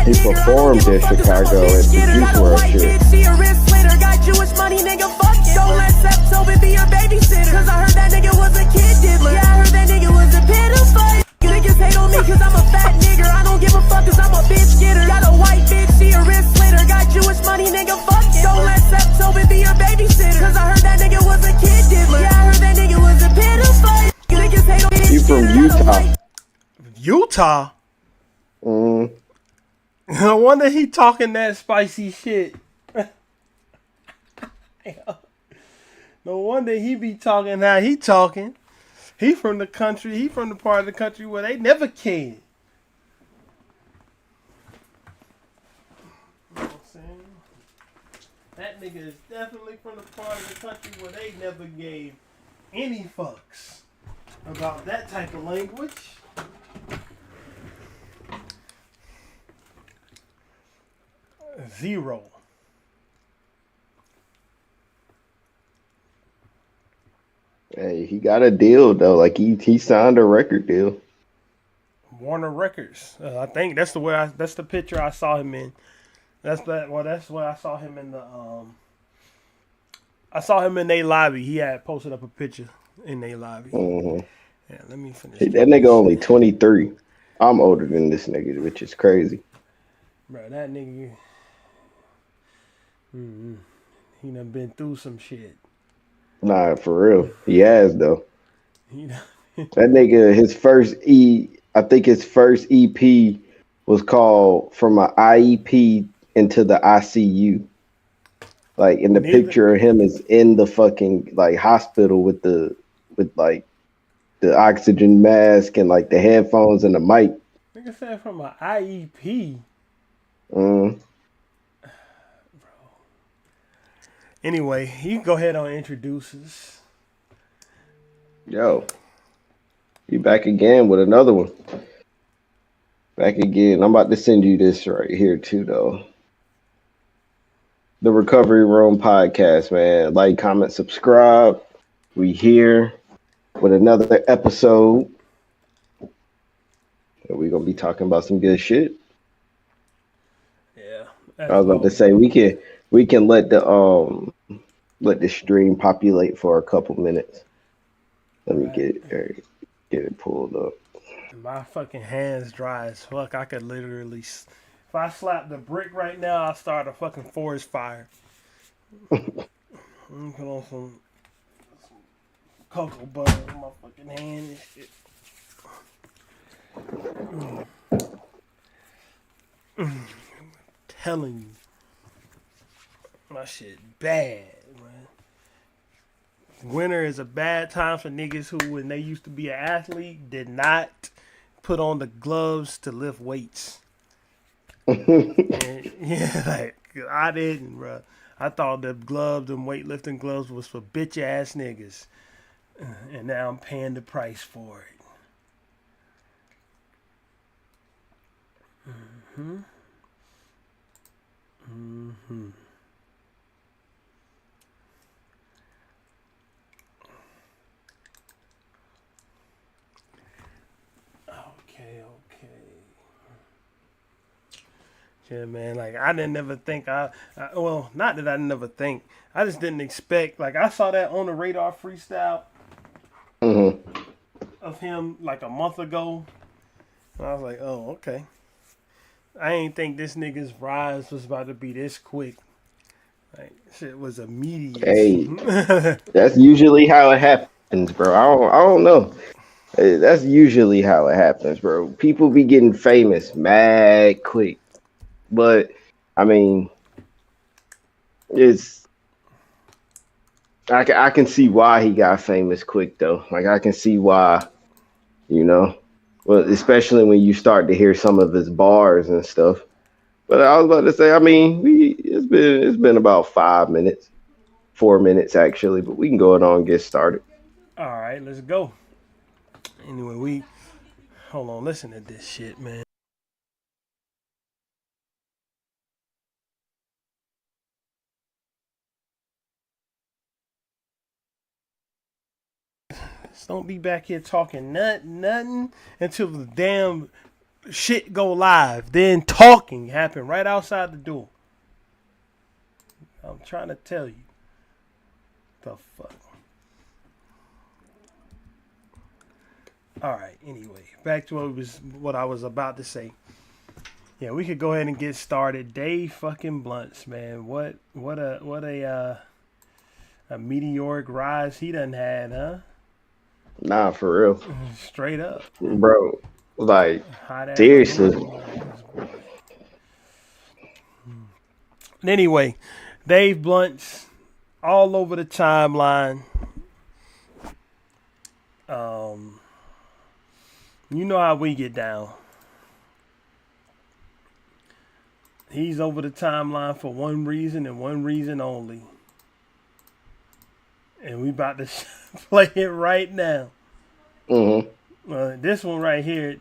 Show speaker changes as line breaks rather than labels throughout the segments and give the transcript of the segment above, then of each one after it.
He performed in Chicago at the Juice WRLD shit.
See a wrist later, got Jewish money, nigga, fuck it. Don't let Septobe be your babysitter. Cause I heard that nigga was a kid diddler. Yeah, I heard that nigga was a pedophile. Niggas hate on me cause I'm a fat nigger. I don't give a fuck cause I'm a bitch getter. Got a white bitch, see a wrist later, got Jewish money, nigga, fuck it. Don't let Septobe be your babysitter. Cause I heard that nigga was a kid diddler. Yeah, I heard that nigga was a pedophile. Niggas hate on me.
You from Utah?
Utah? No wonder he talking that spicy shit. No wonder he be talking how he talking. He from the country. He from the part of the country where they never cared. You know what I'm saying? That nigga is definitely from the part of the country where they never gave any fucks about that type of language. Zero.
Hey, he got a deal though. Like he signed a record deal.
Warner Records. I think that's that's the picture I saw him in. That's what I saw him in the I saw him in their lobby. He had posted up a picture in their lobby.
Mm-hmm.
Yeah, let me finish.
Hey, that nigga only 23. I'm older than this nigga, which is crazy.
Bro, that nigga he done been through some shit.
Nah, for real. He has though.
That
nigga, I think his first EP was called From an IEP into the ICU. Like, in the picture of him is in the fucking like hospital with like the oxygen mask and like the headphones and the mic.
Nigga said from an IEP. Anyway, you can go ahead and introduce us.
Yo, you back again with another one. Back again. I'm about to send you this right here too, though. The Recovery Room Podcast, man. Like, comment, subscribe. We here with another episode. And we're gonna be talking about some good shit.
Yeah.
I was about to say we can let the stream populate for a couple minutes. Let me get it pulled up.
My fucking hands dry as fuck. I could literally, if I slap the brick right now, I'll start a fucking forest fire. Let me put on some cocoa butter in my fucking hand and shit. I'm telling you. My shit bad, man. Winter is a bad time for niggas who, when they used to be an athlete, did not put on the gloves to lift weights. And, yeah, like, I didn't, bro. I thought the gloves, them weightlifting gloves, was for bitch ass niggas. And now I'm paying the price for it. Yeah, man, like, I didn't ever think well, not that I never think. I just didn't expect, like, I saw that On the Radar freestyle of him, like, a month ago. And I was like, oh, okay. I ain't think this nigga's rise was about to be this quick. Like, shit was immediate.
Hey, that's usually how it happens, bro. I don't know. Hey, that's usually how it happens, bro. People be getting famous mad quick. But I mean, I can see why he got famous quick though. Like, I can see why, you know. Well, especially when you start to hear some of his bars and stuff. But I was about to say, I mean, it's been about 4 minutes actually. But we can go on and get started.
All right, let's go. Anyway, hold on, listen to this shit, man. Don't be back here talking nothing until the damn shit go live. Then talking happened right outside the door. I'm trying to tell you. The fuck. All right. Anyway, back to what I was about to say. Yeah, we could go ahead and get started. Dave fucking Blunts, man. What a meteoric rise he done had, huh?
Nah, for real.
Straight up.
Bro, like,
Hot ass
seriously.
Anyway, Dave Blunts all over the timeline. You know how we get down. He's over the timeline for one reason and one reason only. And we about to play it right now.
Mm-hmm.
This one right here,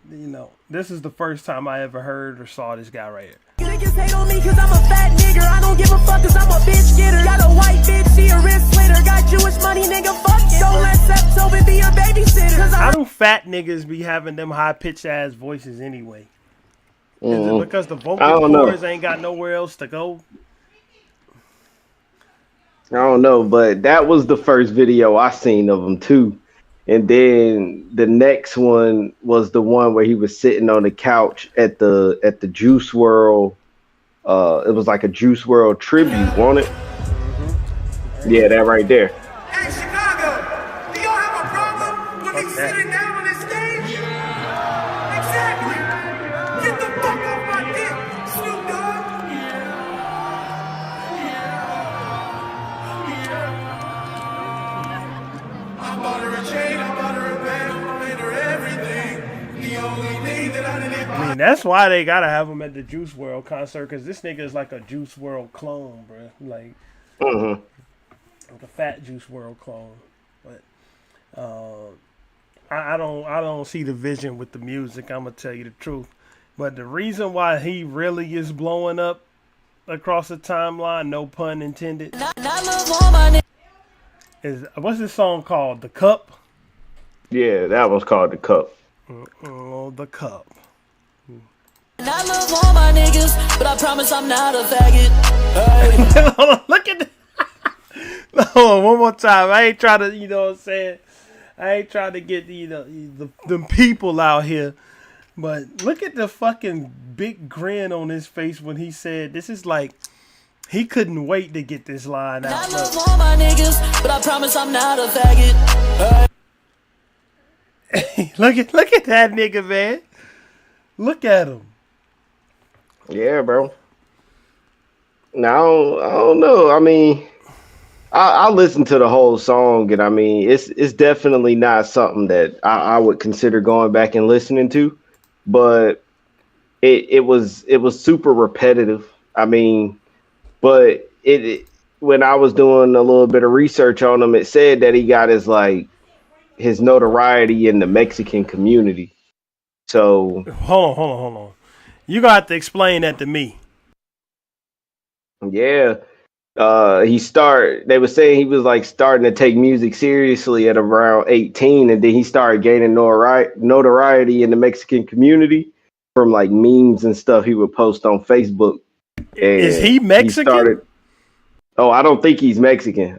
this is the first time I ever heard or saw this guy right here.
Niggas hate on me cause I'm a fat nigga. I don't give a fuck cause I'm a bitch getter. Got a white bitch, she a wrist slitter. Got Jewish money, nigga, fuck it. Don't let Septobe be your babysitter. Cause
How do fat niggas be having them high-pitched ass voices anyway? Is it because the vocal cords ain't got nowhere else to go?
I don't know, but that was the first video I seen of him too. And then the next one was the one where he was sitting on the couch at the Juice World. It was like a Juice World tribute, wasn't it? Mm-hmm. Yeah, that right there.
Hey, Chicago, do y'all have a problem with me sitting down on this stage? Exactly. Get the fuck off my dick, Snoop Dogg. I bought her a chain, I bought her a bag, I made her everything. The only thing that I didn't buy.
I mean, that's why they gotta have him at the Juice World concert, because this nigga is like a Juice World clone, bro. Like, like a fat Juice World clone. But I don't see the vision with the music. I'm gonna tell you the truth. But the reason why he really is blowing up across the timeline, no pun intended, is what's this song called? The Cup.
Yeah, that was called The Cup.
Oh, The Cup.
I love all my niggas, but I promise I'm not a faggot. Hey.
Hold on, look at that. Hold on, one more time. I ain't trying to, you know what I'm saying? I ain't trying to get, the people out here. But look at the fucking big grin on his face when he said, this is like, he couldn't wait to get this line out.
I love all my niggas, but I promise I'm not a faggot.
Hey. look at that nigga, man. Look at him.
Yeah, bro. Now I don't know. I mean, I listened to the whole song, and I mean, it's definitely not something that I would consider going back and listening to, but it was super repetitive. I mean, but it when I was doing a little bit of research on him, it said that he got his notoriety in the Mexican community. So
hold on. You got to explain that to me.
Yeah. They were saying he was like starting to take music seriously at around 18, and then he started gaining notoriety in the Mexican community from like memes and stuff he would post on Facebook. And
is he Mexican?
I don't think he's Mexican.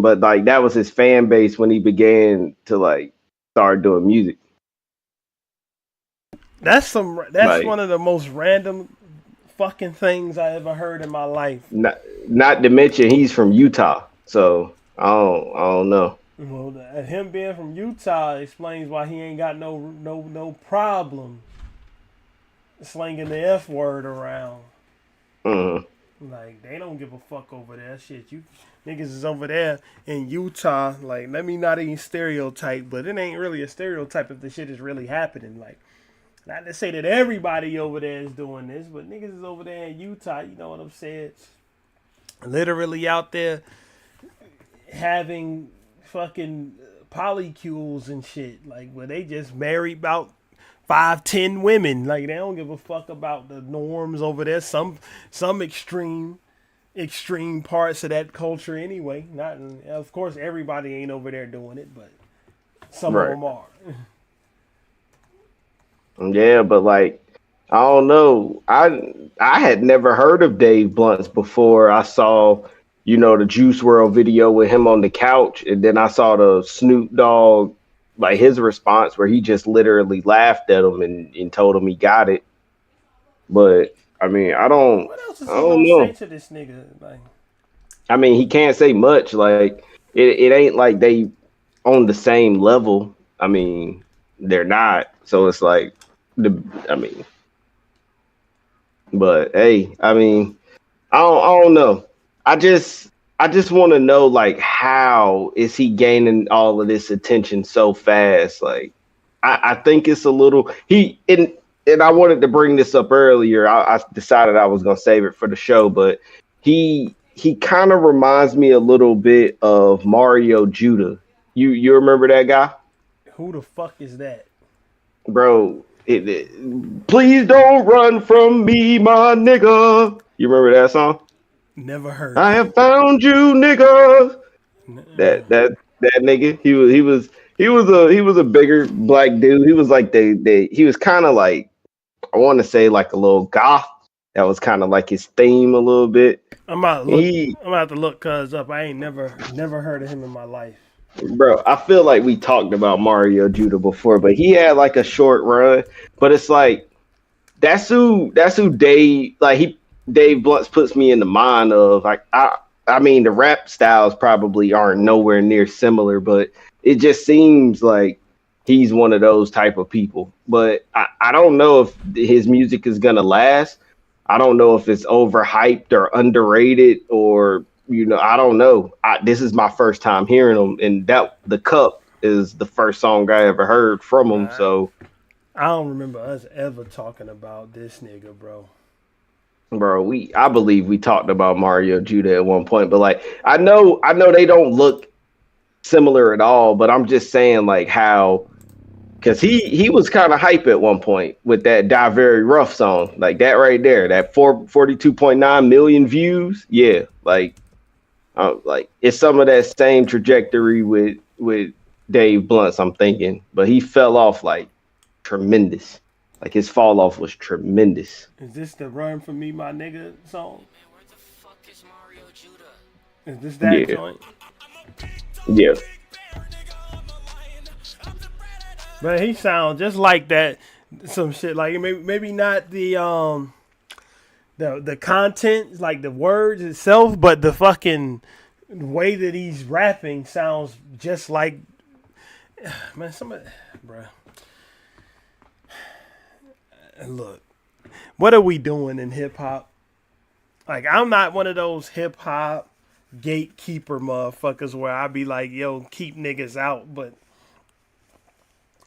But like that was his fan base when he began to like start doing music. That's
one of the most random fucking things I ever heard in my life.
Not to mention he's from Utah, so I don't know.
Well, him being from Utah explains why he ain't got no problem slinging the F word around.
Mm-hmm.
Like, they don't give a fuck over there. Shit, you niggas is over there in Utah. Like, let me not even stereotype, but it ain't really a stereotype if the shit is really happening. Like, not to say that everybody over there is doing this, but niggas is over there in Utah, you know what I'm saying? Literally out there having fucking polycules and shit. Like, where they just marry about 5-10 women. Like, they don't give a fuck about the norms over there. Some extreme parts of that culture anyway. Not, of course, everybody ain't over there doing it, but some of them are.
Yeah, but like I don't know. I had never heard of Dave Blunts before I saw, the Juice World video with him on the couch, and then I saw the Snoop Dogg, like his response where he just literally laughed at him and told him he got it. But I mean,
What else is
I
he
don't
gonna say
know.
to this nigga? Like,
I mean, he can't say much. Like it ain't like they on the same level. I mean, they're not. So it's like the. I mean, but hey, I mean, I don't know. I just want to know like how is he gaining all of this attention so fast? Like I think it's a little and I wanted to bring this up earlier. I decided I was gonna save it for the show, but he kind of reminds me a little bit of Mario Judah. You remember that guy,
who the fuck is that?
bro? Please don't run from me, my nigga. You remember that song?
Never heard
I
it.
have found you, nigga. That nigga. He was a bigger black dude. He was like he was kind of like, I want to say like a little goth. That was kind of like his theme a little bit.
I'm about to look.
He,
I'm about to look Cuz up. I ain't never heard of him in my life.
bro, I feel like we talked about Mario Judah before, but he had like a short run. But it's like that's who Dave Blunts puts me in the mind of. Like I mean the rap styles probably aren't nowhere near similar, but it just seems like he's one of those type of people. But I don't know if his music is gonna last. I don't know if it's overhyped or underrated or I don't know. This is my first time hearing him, and that the Cup is the first song I ever heard from him.
Nah,
So
I don't remember us ever talking about this nigga, bro.
bro, I believe we talked about Mario Judah at one point, but like I know they don't look similar at all, but I'm just saying like how because he was kind of hype at one point with that Die Very Rough song, like that right there, that 42.9 million views. Yeah, like it's some of that same trajectory with Dave Blunts, I'm thinking, but he fell off like tremendous. Like his fall off was tremendous.
Is this the "Run for Me, My Nigga" song?
Where the fuck is Mario Judah?
Is this that
Yeah,
joint?
yeah.
But he sounds just like that. Some shit like maybe not the content, like the words itself, but the fucking way that he's rapping sounds just like man. Somebody, bruh. Look, what are we doing in hip hop? Like, I'm not one of those hip hop gatekeeper motherfuckers where I be like, yo, keep niggas out. But,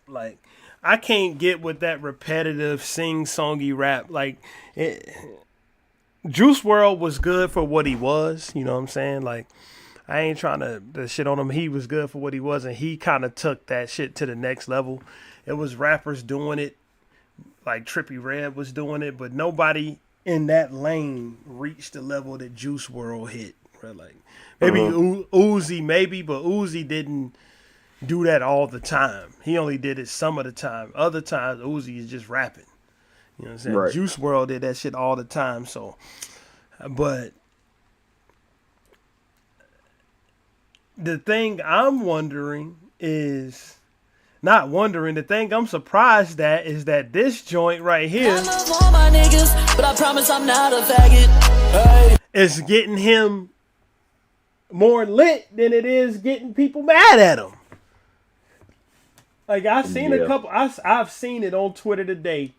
like, I can't get with that repetitive sing-songy rap. Like, Juice World was good for what he was. You know what I'm saying? Like, I ain't trying to shit on him. He was good for what he was, and he kind of took that shit to the next level. It was rappers doing it. Like Trippie Redd was doing it, but nobody in that lane reached the level that Juice World hit. Right? Like maybe Uzi, maybe, but Uzi didn't do that all the time. He only did it some of the time. Other times, Uzi is just rapping. You know what I'm saying?
Right.
Juice World did that shit all the time. So, but the thing I'm wondering is. Not wondering. The thing I'm surprised at is that this joint right here
I love all my niggas, but I promise I'm not a faggot. Hey.
is getting him more lit than it is getting people mad at him. Like I've seen a couple. I've seen it on Twitter today.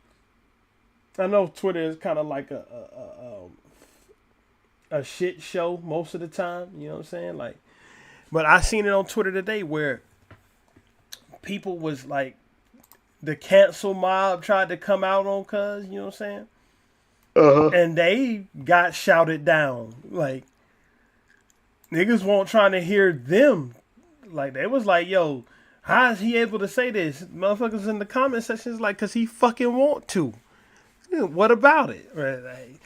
I know Twitter is kind of like a shit show most of the time. You know what I'm saying? Like, but I seen it on Twitter today where people was like, the cancel mob tried to come out on Cuz, you know what I'm saying? And they got shouted down. Like, niggas weren't trying to hear them. Like, they was like, yo, how is he able to say this? Motherfuckers in the comment sections like, because he fucking want to. What about it? Right?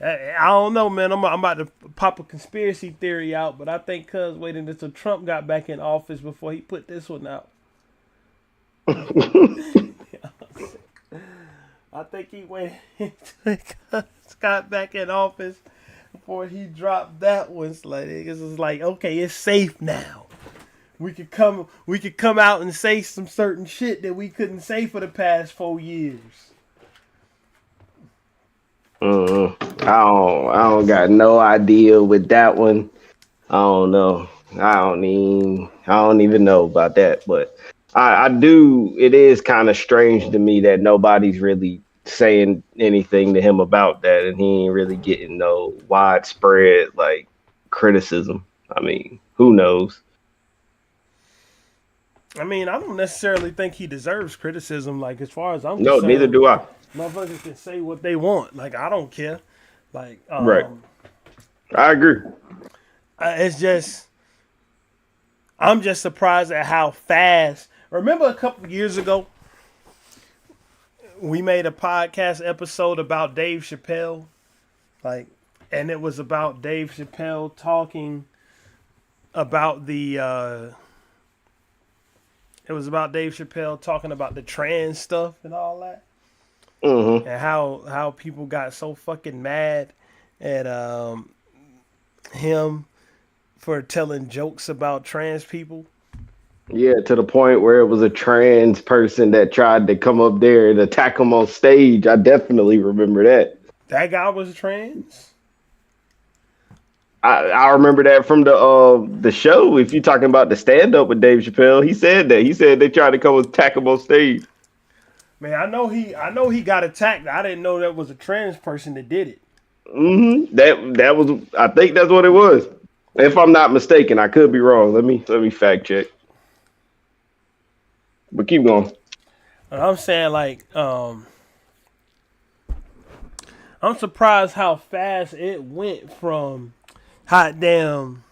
I don't know, man. I'm about to pop a conspiracy theory out, but I think Cuz waiting until Trump got back in office before he put this one out. I think he went Scott back in office before he dropped that one. Like niggas was like, okay, it's safe now. We could come out and say some certain shit that we couldn't say for the past 4 years.
I don't got no idea with that one. I don't know. I don't even know about that. But I do. It is kind of strange to me that nobody's really saying anything to him about that, and he ain't really getting no widespread like criticism. I mean, who knows?
I mean, I don't necessarily think he deserves criticism. Like as far as I'm
No,
concerned,
neither do I.
motherfuckers can say what they want. Like I don't care. Like
Right. I agree.
It's just, I'm just surprised at how fast. Remember a couple years ago, we made a podcast episode about Dave Chappelle, like, and it was about Dave Chappelle talking about the. It was about Dave Chappelle talking about the trans stuff and all that,
Mm-hmm.
and how people got so fucking mad at him for telling jokes about trans people.
Yeah, to the point where it was a trans person that tried to come up there and attack him on stage. I definitely remember that.
That guy was trans.
I remember that from the show. If you're talking about the stand up with Dave Chappelle, he said that. He said they tried to come attack him on stage.
Man, I know he got attacked. I didn't know that was a trans person that did it.
Mm-hmm. That was. I think that's what it was. If I'm not mistaken, I could be wrong. Let me fact check. But keep going.
And I'm saying like, I'm surprised how fast it went from hot damn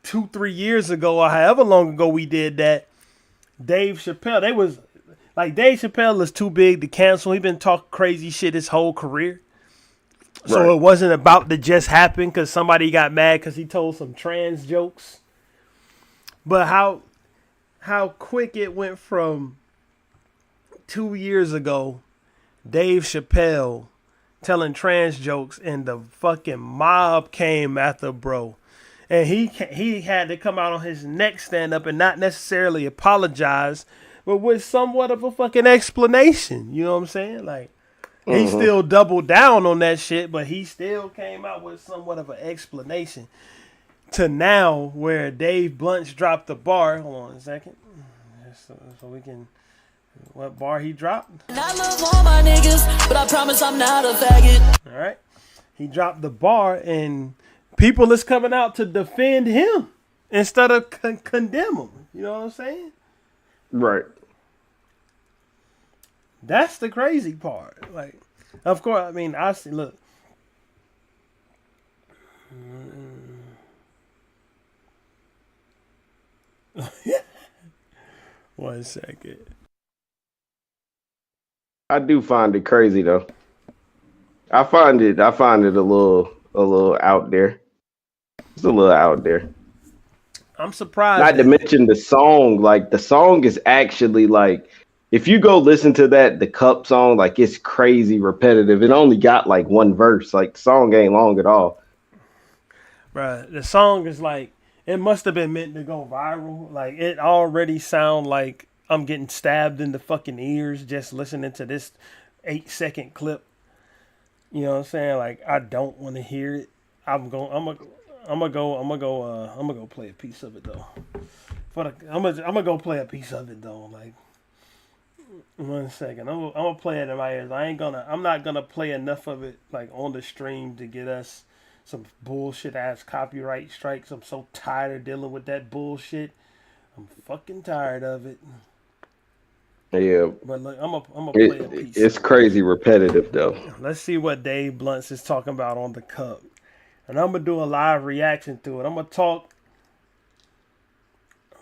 2-3 years ago or however long ago we did that. Dave Chappelle, Dave Chappelle is too big to cancel. He been talking crazy shit his whole career. So
Right.
it wasn't about to just happen because somebody got mad because he told some trans jokes. But how quick it went from 2 years ago, Dave Chappelle telling trans jokes and the fucking mob came after bro. And he had to come out on his next stand up and not necessarily apologize, but with somewhat of a fucking explanation. You know what I'm saying? Like, he still doubled down on that shit, but he still came out with somewhat of an explanation. To now, where Dave Blunt's dropped the bar. Hold on a second. So we can. What bar he dropped?
I love all my niggas, but I promise I'm not a faggot.
All right. He dropped the bar, and people is coming out to defend him instead of condemn him. You know what I'm saying?
Right.
That's the crazy part. Like, of course, I mean, I see. Look. One second.
I do find it crazy though. I find it a little out there. It's a little out there.
I'm surprised.
Not to mention the song. Like the song is actually like, if you go listen to the Cup song, like it's crazy repetitive. It only got like one verse. Like the song ain't long at all.
Bruh, the song is like, it must have been meant to go viral. Like, it already sound like I'm getting stabbed in the fucking ears just listening to this 8-second clip. You know what I'm saying? Like, I don't want to hear it. I'm gonna go play a piece of it though. I'm gonna go play a piece of it though. Like, 1 second. I'm gonna play it in my ears. I'm not gonna play enough of it like on the stream to get us some bullshit ass copyright strikes. I'm so tired of dealing with that bullshit. I'm fucking tired of it.
Yeah.
But look, I'm gonna play a piece.
It's crazy repetitive though.
Let's see what Dave Blunt is talking about on the Cup. And I'm gonna do a live reaction to it. I'm gonna talk.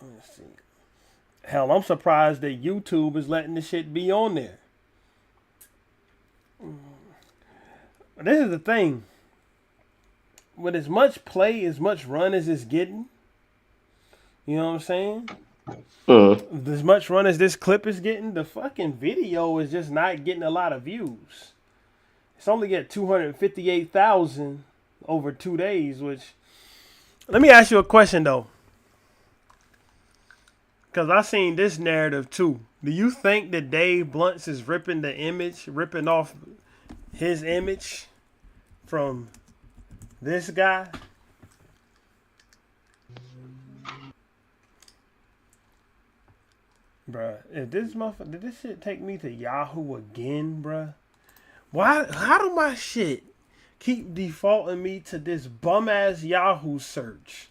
Let's see. Hell, I'm surprised that YouTube is letting this shit be on there. This is the thing. With as much play, as much run as it's getting, you know what I'm saying? As much run as this clip is getting, the fucking video is just not getting a lot of views. It's only at 258,000 over 2 days, which... Let me ask you a question, though. Because I seen this narrative, too. Do you think that Dave Blunts is ripping off his image from this guy? Bruh, if this motherfucker, did this shit take me to Yahoo again, bruh? Why? How do my shit keep defaulting me to this bum ass Yahoo search?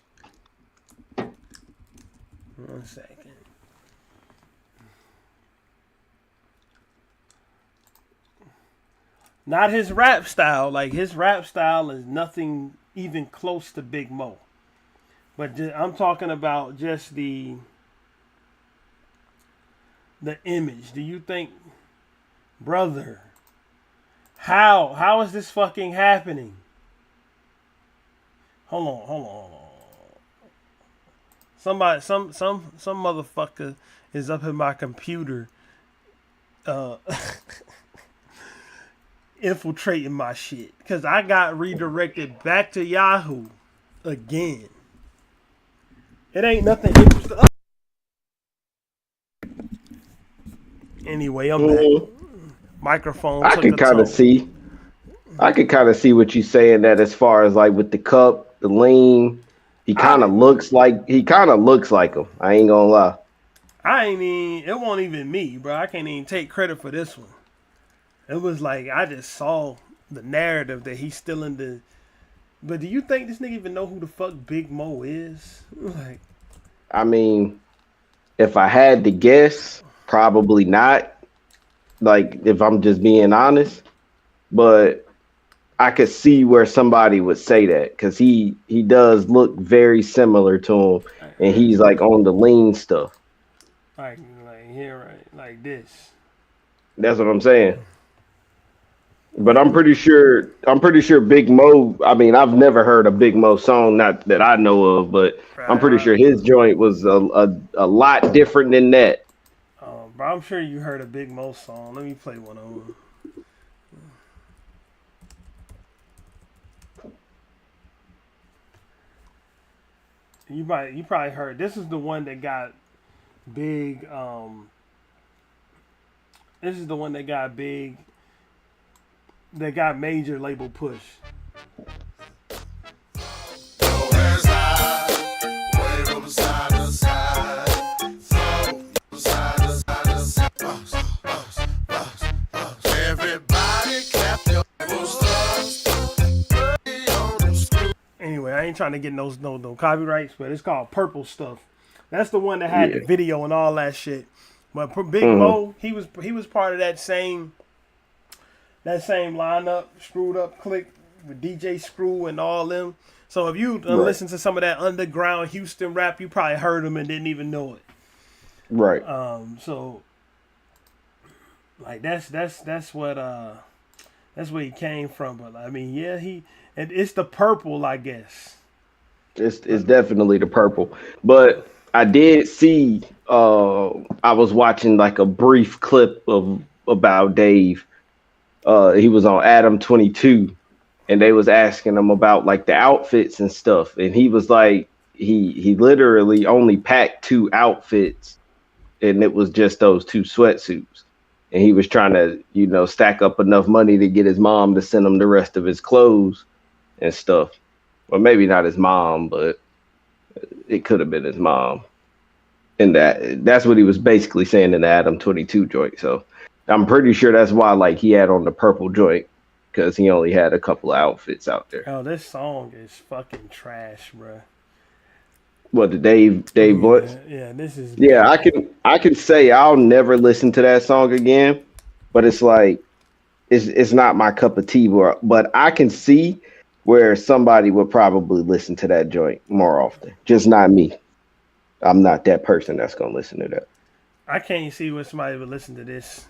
1 second. Not his rap style. Like, his rap style is nothing even close to Big Mo. But I'm talking about just the image. Do you think, brother, how is this fucking happening? Hold on. Somebody, some motherfucker is up in my computer, infiltrating my shit, because I got redirected back to Yahoo again. It ain't nothing interesting. Anyway, I'm back. Microphone.
I could kind of see. I could kind of see what you're saying, that as far as like with the cup, the lean, he kind of looks like him. I ain't gonna lie.
It wasn't even me, bro. I can't even take credit for this one. It was like, I just saw the narrative that he's still in the... But do you think this nigga even know who the fuck Big Mo is? Like,
I mean, if I had to guess, probably not. Like, if I'm just being honest. But I could see where somebody would say that, because he does look very similar to him, and he's like on the lean stuff.
Like here, right? Like this.
That's what I'm saying. But I'm pretty sure Big Mo, I mean, I've never heard a Big Mo song, not that I know of, but I'm pretty sure his joint was a lot different than that.
But I'm sure you heard a Big Mo song. Let me play one of them. You probably heard. This is the one that got big. This is the one that got big. That got major label push. Anyway, I ain't trying to get no copyrights, but it's called Purple Stuff. That's the one that had the video and all that shit. But Big Mo, he was part of that same lineup, Screwed Up Click with DJ Screw and all them. So if you listen to some of that underground Houston rap, you probably heard them and didn't even know it.
Right.
So like that's where he came from. But I mean, yeah, it's the purple, I guess.
It's definitely the purple. But I did see, I was watching like a brief clip about Dave. He was on Adam 22, and they was asking him about like the outfits and stuff, and he was like, he literally only packed 2 outfits, and it was just those 2 sweatsuits, and he was trying to stack up enough money to get his mom to send him the rest of his clothes and stuff. Well, maybe not his mom, but it could have been his mom. And that's what he was basically saying in the Adam 22 joint. So I'm pretty sure that's why like he had on the purple joint, because he only had a couple of outfits out there.
Oh, this song is fucking trash, bro.
What, the Dave Blunts?
Yeah, this is.
Yeah, I can say I'll never listen to that song again, but it's like it's not my cup of tea. But I can see where somebody would probably listen to that joint more often. Just not me. I'm not that person that's gonna listen to that.
I can't see where somebody would listen to this.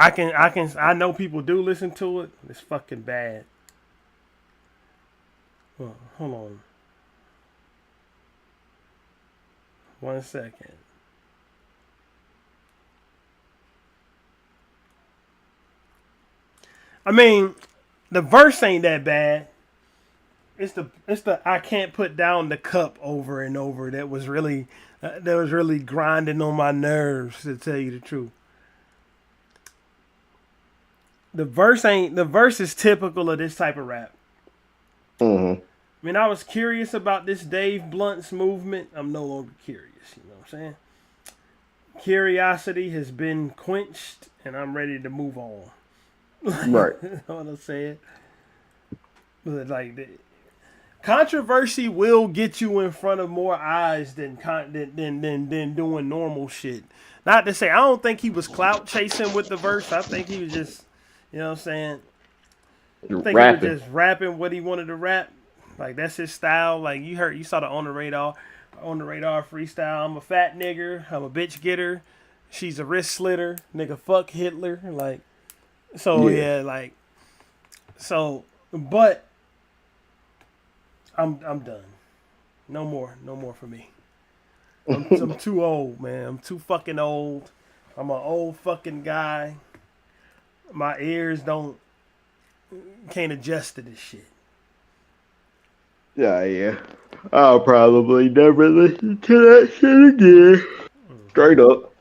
I know people do listen to it. It's fucking bad. Hold on. 1 second. I mean, the verse ain't that bad. It's the I can't put down the cup over and over that was really grinding on my nerves, to tell you the truth. The verse is typical of this type of rap.
Mm-hmm.
I mean, I was curious about this Dave Blunt's movement. I'm no longer curious. You know what I'm saying? Curiosity has been quenched, and I'm ready to move on.
Right.
You know what I'm saying? But like, controversy will get you in front of more eyes than doing normal shit. Not to say I don't think he was clout chasing with the verse. I think he was just, you know what I'm saying? I think
Rapping.
he was just rapping what he wanted to rap. Like, that's his style. Like, you saw the On the Radar freestyle. I'm a fat nigger. I'm a bitch getter. She's a wrist slitter. Nigga, fuck Hitler. Like, so yeah, like, so, but I'm done. No more for me. I'm too old, man. I'm too fucking old. I'm an old fucking guy. My ears can't adjust to this shit.
Yeah. I'll probably never listen to that shit again. Straight up.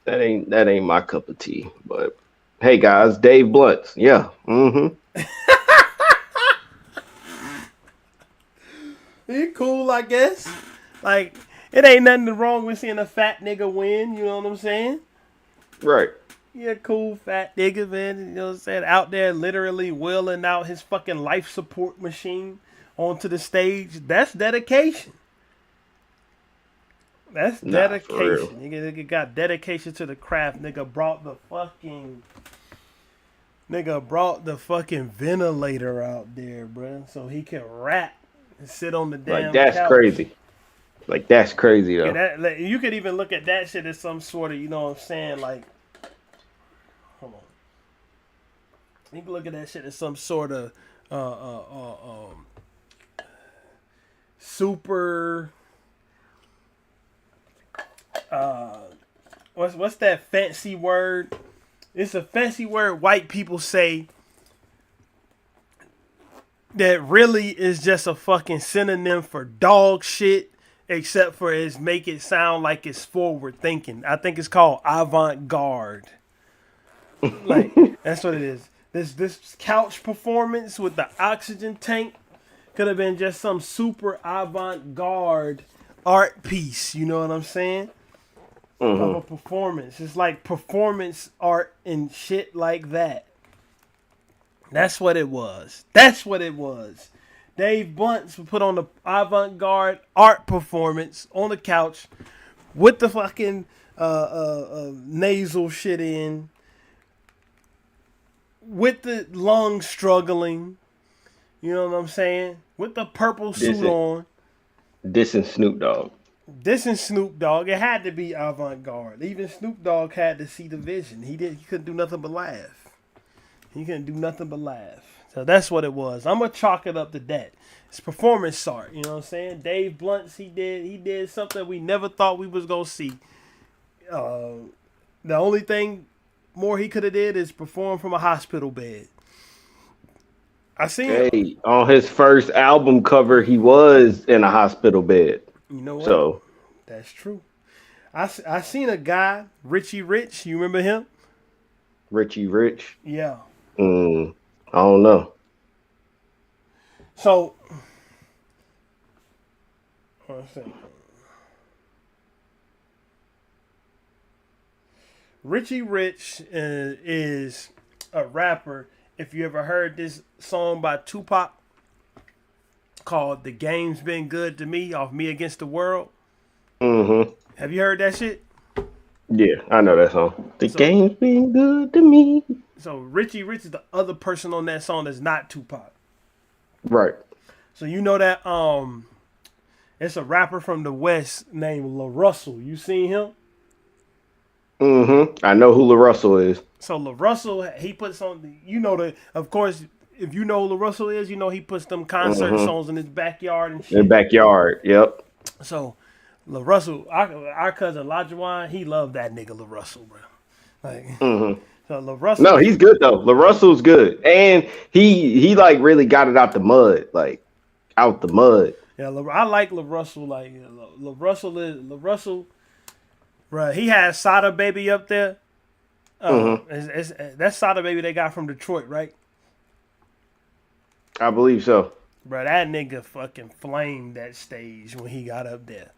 That ain't my cup of tea. But hey guys, Dave Blunt. Yeah. Mm-hmm.
He cool, I guess. Like, it ain't nothing wrong with seeing a fat nigga win, you know what I'm saying?
Right.
Yeah, cool fat nigga, man. You know what I'm saying? Out there literally wheeling out his fucking life support machine onto the stage. That's dedication. That's dedication. Nigga got dedication to the craft. Nigga brought the fucking ventilator out there, bro, so he can rap and sit on the damn
Like, that's
couch.
crazy. Like, that's crazy, though.
Yeah, you could even look at that shit as some sort of, you know what I'm saying, like, hold on. You can look at that shit as some sort of super what's that fancy word? It's a fancy word white people say that really is just a fucking synonym for dog shit, except for it's make it sound like it's forward thinking. I think it's called avant-garde. Like, that's what it is. This couch performance with the oxygen tank could have been just some super avant-garde art piece. You know what I'm saying?
Mm-hmm.
Of a performance. It's like performance art and shit like that. That's what it was. Dave Blunt put on the avant-garde art performance on the couch with the fucking nasal shit in, with the lungs struggling. You know what I'm saying? With the purple suit on.
Dissing Snoop Dogg.
Dissing Snoop Dogg. It had to be avant-garde. Even Snoop Dogg had to see the vision. He couldn't do nothing but laugh. So that's what it was. I'm gonna chalk it up to that. It's performance art. You know what I'm saying? Dave Blunt, he did something we never thought we was gonna see. The only thing more he could have did is perform from a hospital bed. I seen.
Hey, on his first album cover, he was in a hospital bed.
You know what?
So
that's true. I seen a guy, Richie Rich. You remember him?
Richie Rich.
Yeah.
I don't know.
So, one second. Richie Rich is a rapper. If you ever heard this song by Tupac called "The Game's Been Good to Me" off "Me Against the World," have you heard that shit?
Yeah, I know that song. The game's been good to me.
So Richie Rich is the other person on that song that's not Tupac.
Right.
So you know that it's a rapper from the West named La Russell. You seen him?
I know who La Russell is.
So La Russell, he puts on, of course, if you know who La Russell is, you know he puts them concert songs in his backyard and shit.
In the backyard, yep.
So La Russell, our cousin Lajuan, he loved that nigga La Russell, bro. Like, so La Russell.
No, he's good though. La Russell's good, and he like really got it out the mud, like out the mud.
Yeah, I like La Russell. Like La Russell, bro. He has SZA Baby up there. That's SZA Baby they got from Detroit, right?
I believe so.
Bro, that nigga fucking flamed that stage when he got up there.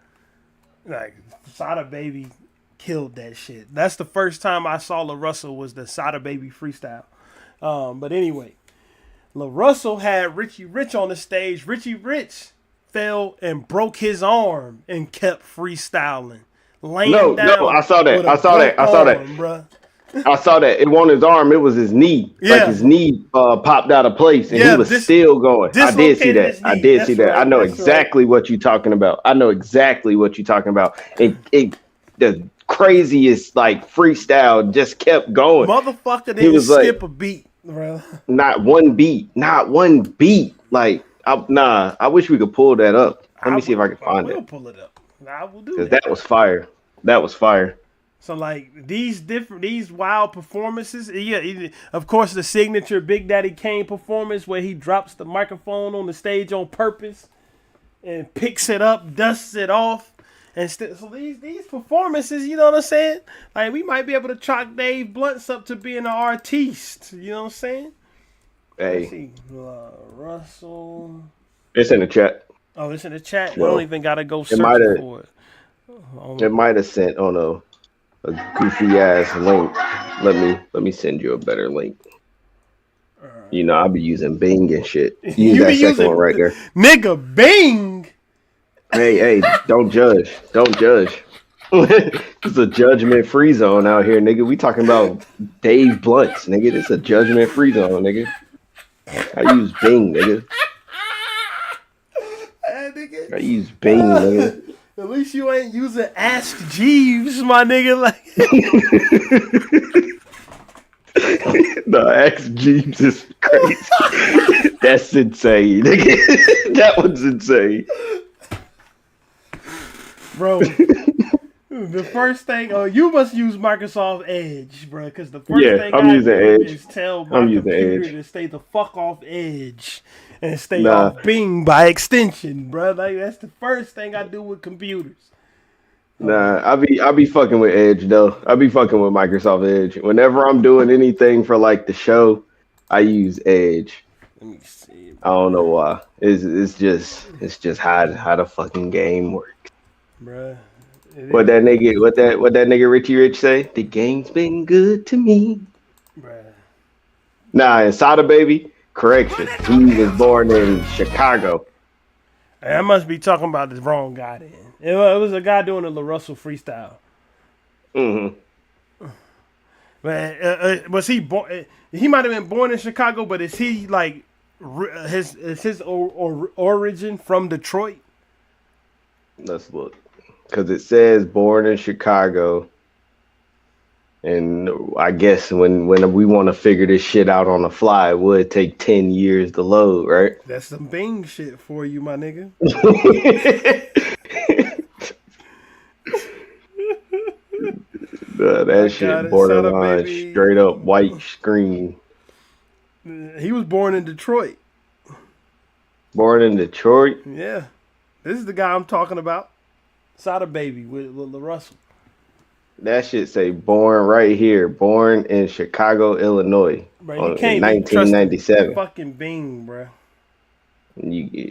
Like, SZA Baby killed that shit. That's the first time I saw La Russell was the SZA Baby freestyle. But anyway, La Russell had Richie Rich on the stage. Richie Rich fell and broke his arm and kept freestyling.
No, I saw that. I saw that.
Bruh.
I saw that. It wasn't his arm. It was his knee.
Yeah.
Like his knee popped out of place, and he was still going. I did see that. I did see that. Right, I know exactly what you're talking about. It the craziest like freestyle just kept going.
Motherfucker didn't skip a beat, bro.
Not one beat. Like, I wish we could pull that up. Let me see if I can find it.
We'll pull it up. I will do
that.
That
was fire. That was fire.
So like these wild performances, yeah. Of course, the signature Big Daddy Kane performance where he drops the microphone on the stage on purpose and picks it up, dusts it off, and so these performances, you know what I'm saying? Like we might be able to chalk Dave Blunts up to being an artiste. You know what I'm saying?
Hey,
let's see. Russell.
It's in the chat.
Oh, it's in the chat.
Well,
I don't even gotta go search for it.
It might have sent on a goofy ass link. Let me send you a better link. You know, I'll be using Bing and shit. Use that second one right there.
Nigga, Bing.
Hey, don't judge. It's a judgment free zone out here, nigga. We talking about Dave Blunts, nigga. It's a judgment free zone, nigga. I use Bing, nigga. I use Bing, nigga.
At least you ain't using Ask Jeeves, my nigga. Like,
no, Ask Jeeves is crazy. That's insane, nigga. That was insane,
bro. The first thing, you must use Microsoft Edge, bro, because the first thing
I'm using Edge.
Is tell my computer
Edge
to stay the fuck off Edge and stay off Bing by extension, bro. Like that's the first thing I do with computers.
Nah, I be fucking with Edge though. I be fucking with Microsoft Edge. Whenever I'm doing anything for like the show, I use Edge.
Let me see.
I don't know why. It's just how the fucking game works,
bro.
What that nigga Richie Rich say? The game's been good to me.
Bruh.
Nah, and SZA Baby, correction. He was born in Chicago.
I must be talking about the wrong guy then. It was a guy doing a La Russell freestyle.
Mm-hmm.
Man, was he born? He might have been born in Chicago, but is he like his origin from Detroit?
Let's look. Because it says born in Chicago, and I guess when we want to figure this shit out on the fly, it would take 10 years to load, right?
That's some Bing shit for you, my nigga.
That shit borderline straight up white screen.
He was born in Detroit.
Born in Detroit?
Yeah. This is the guy I'm talking about. SZA Baby with La Russell.
That shit say born right here. Born in Chicago, Illinois.
Bro, you can't
in 1997.
Fucking Bing, bro.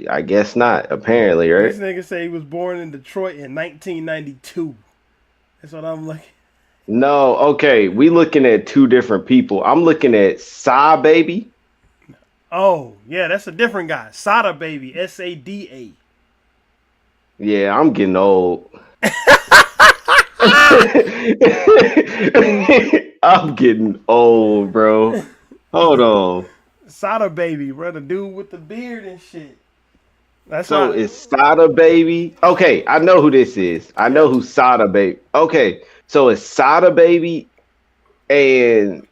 I guess not, apparently, right?
This nigga say he was born in Detroit in 1992. That's what I'm looking.
No, okay. We looking at two different people. I'm looking at SZA Baby.
Oh, yeah, that's a different guy. SZA Baby, SADA.
Yeah, I'm getting old. I'm getting old, bro. Hold on.
SZA Baby, bro, the dude with the beard and shit.
It's SZA Baby. Okay, I know who this is. I know who SZA Baby. Okay, so it's SZA Baby and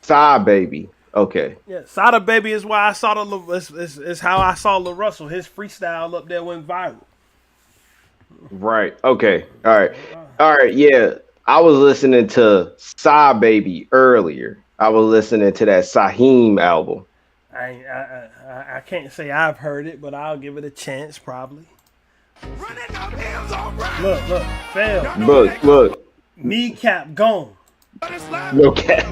SZA Baby. Okay.
Yeah, SZA Baby is why I saw is how I saw La Russell. His freestyle up there went viral.
Right. Okay. All right. Yeah. I was listening to Psy Baby earlier. I was listening to that Saheem album.
I can't say I've heard it, but I'll give it a chance probably. Look, fail.
Look.
Kneecap gone.
No cap.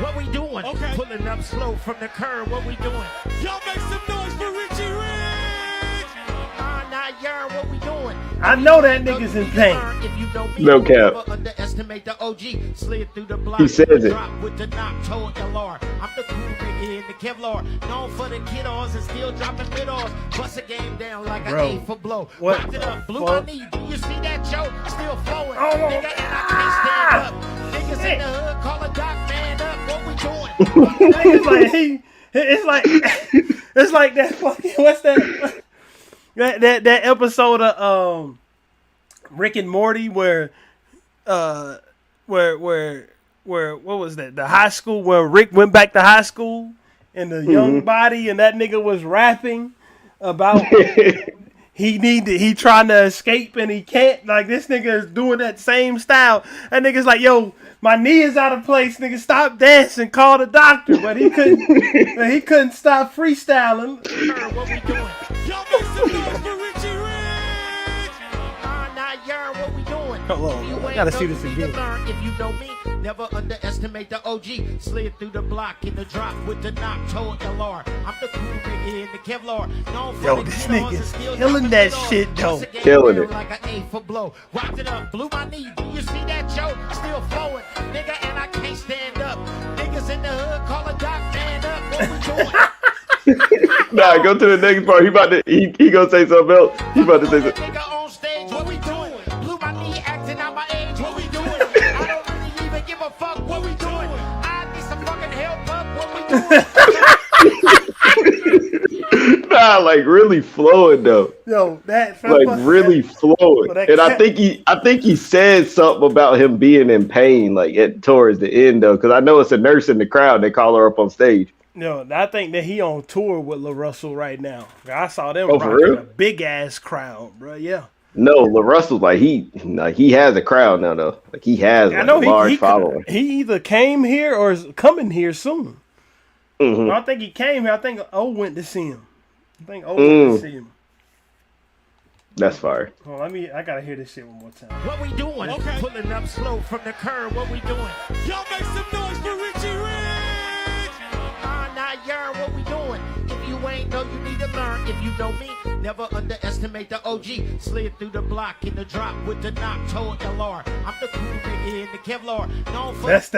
What we doing? Okay. Pulling up slow from the curb. What we doing? Y'all make some noise for Richie Rich. Not yarn. What we doing?
I know that nigga's in pain.
If you know me,
No cap.
never underestimate the OG. Slid through the block.
He says it.
Drop with the knock, told LR. I'm the cool nigga in the Kevlar. Known for the kiddos and still dropping mid-offs. Bust a game down like an A for blow.
What
Rocked it up, blew
fuck?
my knee. Do you see that, Joe? Still flowing.
Oh,
Nigga, and I can't stand up. Niggas in the hood call a doc man up. What we doing?
it's like that fucking what's that episode of Rick and Morty where what was that, the high school where Rick went back to high school and the young body and that nigga was rapping about he trying to escape and he can't, like this nigga is doing that same style. That nigga's like, yo, my knee is out of place, nigga, stop dancing, call the doctor. But he couldn't stop freestyling.
What we doing? Y'all make some noise for Richie Rich. Not yarn. What we doing?
Hold on, I gotta see this again.
If you know me, never underestimate the OG. Slid through the block in the drop with the knock, told LR. I'm the cool nigga in the Kevlar.
Yo, this nigga's killing that shit though.
Killing it.
Like an A for blow. Rocked it up, blew my knee. Do you see that, Joe? Still flowing. Nigga, and I can't stand up. Niggas in the hood call a doc man up. What we doing?
Nah, go to the next part. He gonna say something else. He about to say something.
Nigga on stage, what we doing? Blew my knee, acting out my age, what we doing? I don't really even give a fuck, what we doing? I need some fucking help up, what we doing?
Nah, like really flowing though.
Yo, that
Like really flowing. And I think he said something about him being in pain, like towards the end though, because I know it's a nurse in the crowd. They call her up on stage.
No, I think that he on tour with La Russell right now. I saw them
Oh, for
rocking
real?
a big ass crowd, bro. Yeah,
No, LaRussell, like he has a crowd now though. Like he has
I
like,
know
a large following.
he either came here or is coming here soon.
Mhm.
I think he came here. I think O went to see him. Went to see him.
That's fire.
Hold on, I gotta hear this shit one more time.
What we doing? Okay. Pulling up slow from the curb, what we doing? Y'all make some noise for Richie Rich. Not yarn. What we doing? If you ain't know, you need to learn. If you know me, never underestimate the OG. Slid through the block in the drop with the knock, told LR. I'm the cool nigga in the Kevlar. Known for
That's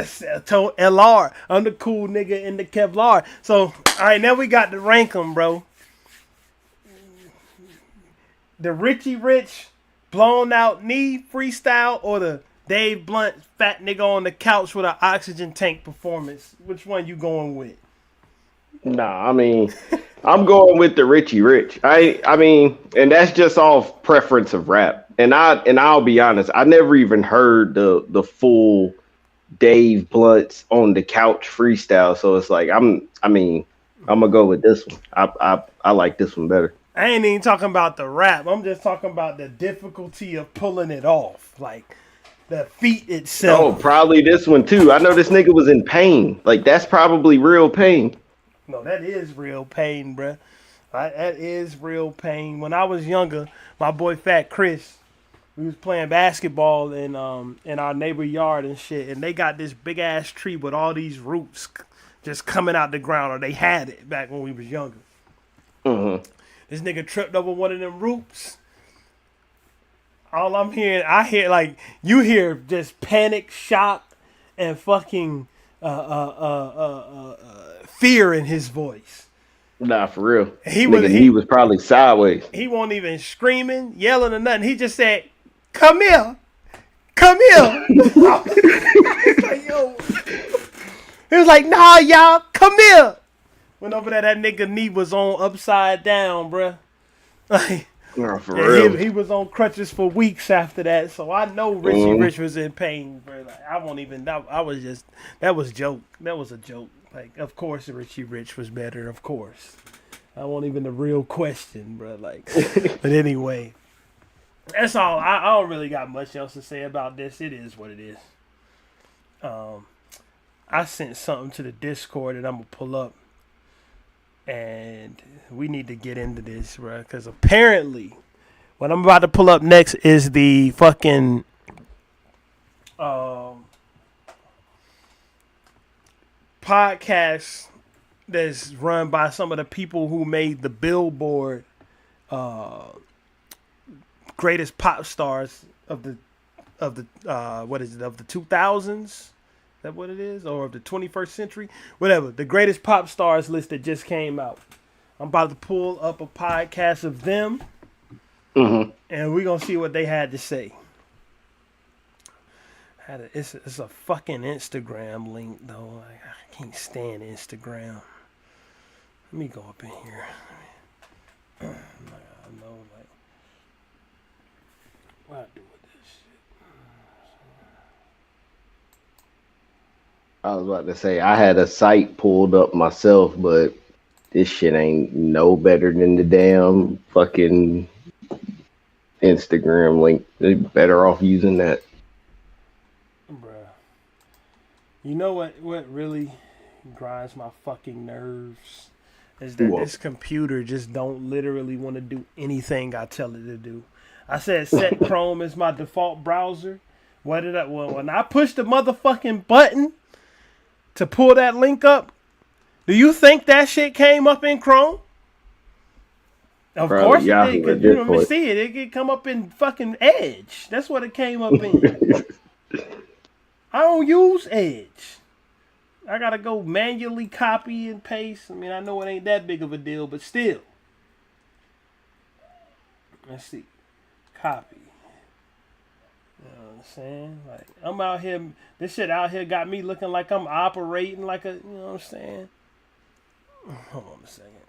told LR. I'm the cool nigga in the Kevlar. So, all right, now we got to rank them, bro. The Richie Rich blown out knee freestyle or the Dave Blunt fat nigga on the couch with an oxygen tank performance? Which one you going with?
Nah, I mean, I'm going with the Richie Rich. I mean, and that's just off preference of rap. And I'll be honest, I never even heard the full Dave Blunt's on the couch freestyle. So it's like I'm gonna go with this one. I like this one better.
I ain't even talking about the rap. I'm just talking about the difficulty of pulling it off. Like the feat
Oh,
itself.
probably this one too. I know this nigga was in pain. Like that's probably real pain.
No, that is real pain, bruh. That is real pain. When I was younger, my boy Fat Chris, we was playing basketball in our neighbor yard and shit, and they got this big ass tree with all these roots just coming out the ground, or they had it back when we was younger.
Mm-hmm.
This nigga tripped over one of them roots. All I'm hearing, I hear like you hear just panic, shock, and fucking fear in his voice.
Nah, for real.
He
was probably sideways.
He wasn't even screaming, yelling, or nothing. He just said, "Come here, come here." Like, yo. He was like, "Nah, y'all, come here." Went over there, that nigga knee was on upside down, bruh. Like,
Nah, for real.
he was on crutches for weeks after that, so I know Richie Rich was in pain, bro. Like, I won't even. That was joke. That was a joke. Like, of course, Richie Rich was better, of course. I want even the real question, bro. Like, but anyway, that's all. I don't really got much else to say about this. It is what it is. I sent something to the Discord that I'm gonna pull up, and we need to get into this, bro. Because apparently, what I'm about to pull up next is the fucking podcast that's run by some of the people who made the Billboard greatest pop stars of the what is it, of the 2000s? Is that what it is? Or of the 21st century? Whatever. The greatest pop stars list that just came out. I'm about to pull up a podcast of them, and we're gonna see what they had to say. It's a fucking Instagram link though. Like, I can't stand Instagram. Let me go up in here. I know, like, what I do with this shit?
I was about to say I had a site pulled up myself, but this shit ain't no better than the damn fucking Instagram link. They're better off using that.
Bruh. You know what really grinds my fucking nerves? Is that this computer just don't literally want to do anything I tell it to do. I said set Chrome as my default browser. When I push the motherfucking button to pull that link up, do you think that shit came up in Chrome? Of course it did, because you don't even see it. It could come up in fucking Edge. That's what it came up in. I don't use Edge. I gotta go manually copy and paste. I mean, I know it ain't that big of a deal, but still. Let's see. Copy. You know what I'm saying? Like, I'm out here. This shit out here got me looking like I'm operating like a, you know what I'm saying? Hold on a second.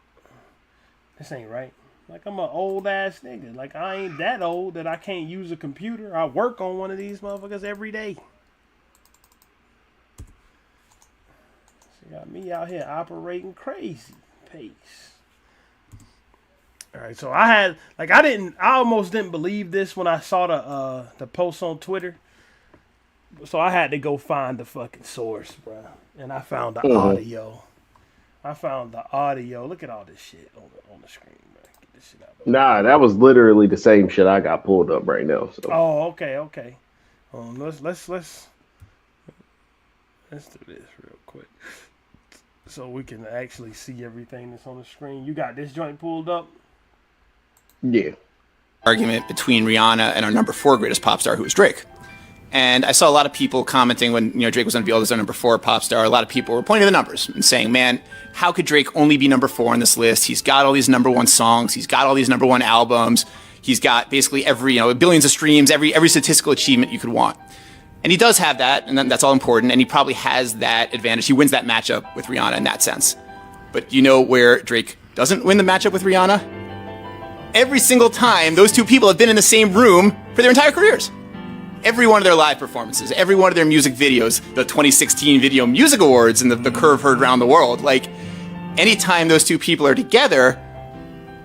This ain't right. Like, I'm an old ass nigga. Like, I ain't that old that I can't use a computer. I work on one of these motherfuckers every day. Got me out here operating crazy pace. All right, so I almost didn't believe this when I saw the post on Twitter. So I had to go find the fucking source, bro. And I found the audio. Look at all this shit on the screen, bro. Get this shit out.
Nah, that was literally the same shit I got pulled up right now. So.
Oh, okay. Let's do this real quick. So we can actually see everything that's on the screen. You got this joint pulled up?
Yeah.
Argument between Rihanna and our number 4 greatest pop star, who is Drake. And I saw a lot of people commenting when Drake was unveiled as our number 4 pop star. A lot of people were pointing to the numbers and saying, man, how could Drake only be number 4 on this list? He's got all these number 1 songs. He's got all these number 1 albums. He's got basically every, billions of streams, every statistical achievement you could want. And he does have that, and that's all important, and he probably has that advantage. He wins that matchup with Rihanna in that sense. But you know where Drake doesn't win the matchup with Rihanna? Every single time those two people have been in the same room for their entire careers. Every one of their live performances, every one of their music videos, the 2016 Video Music Awards and the curve heard around the world. Like, anytime those two people are together,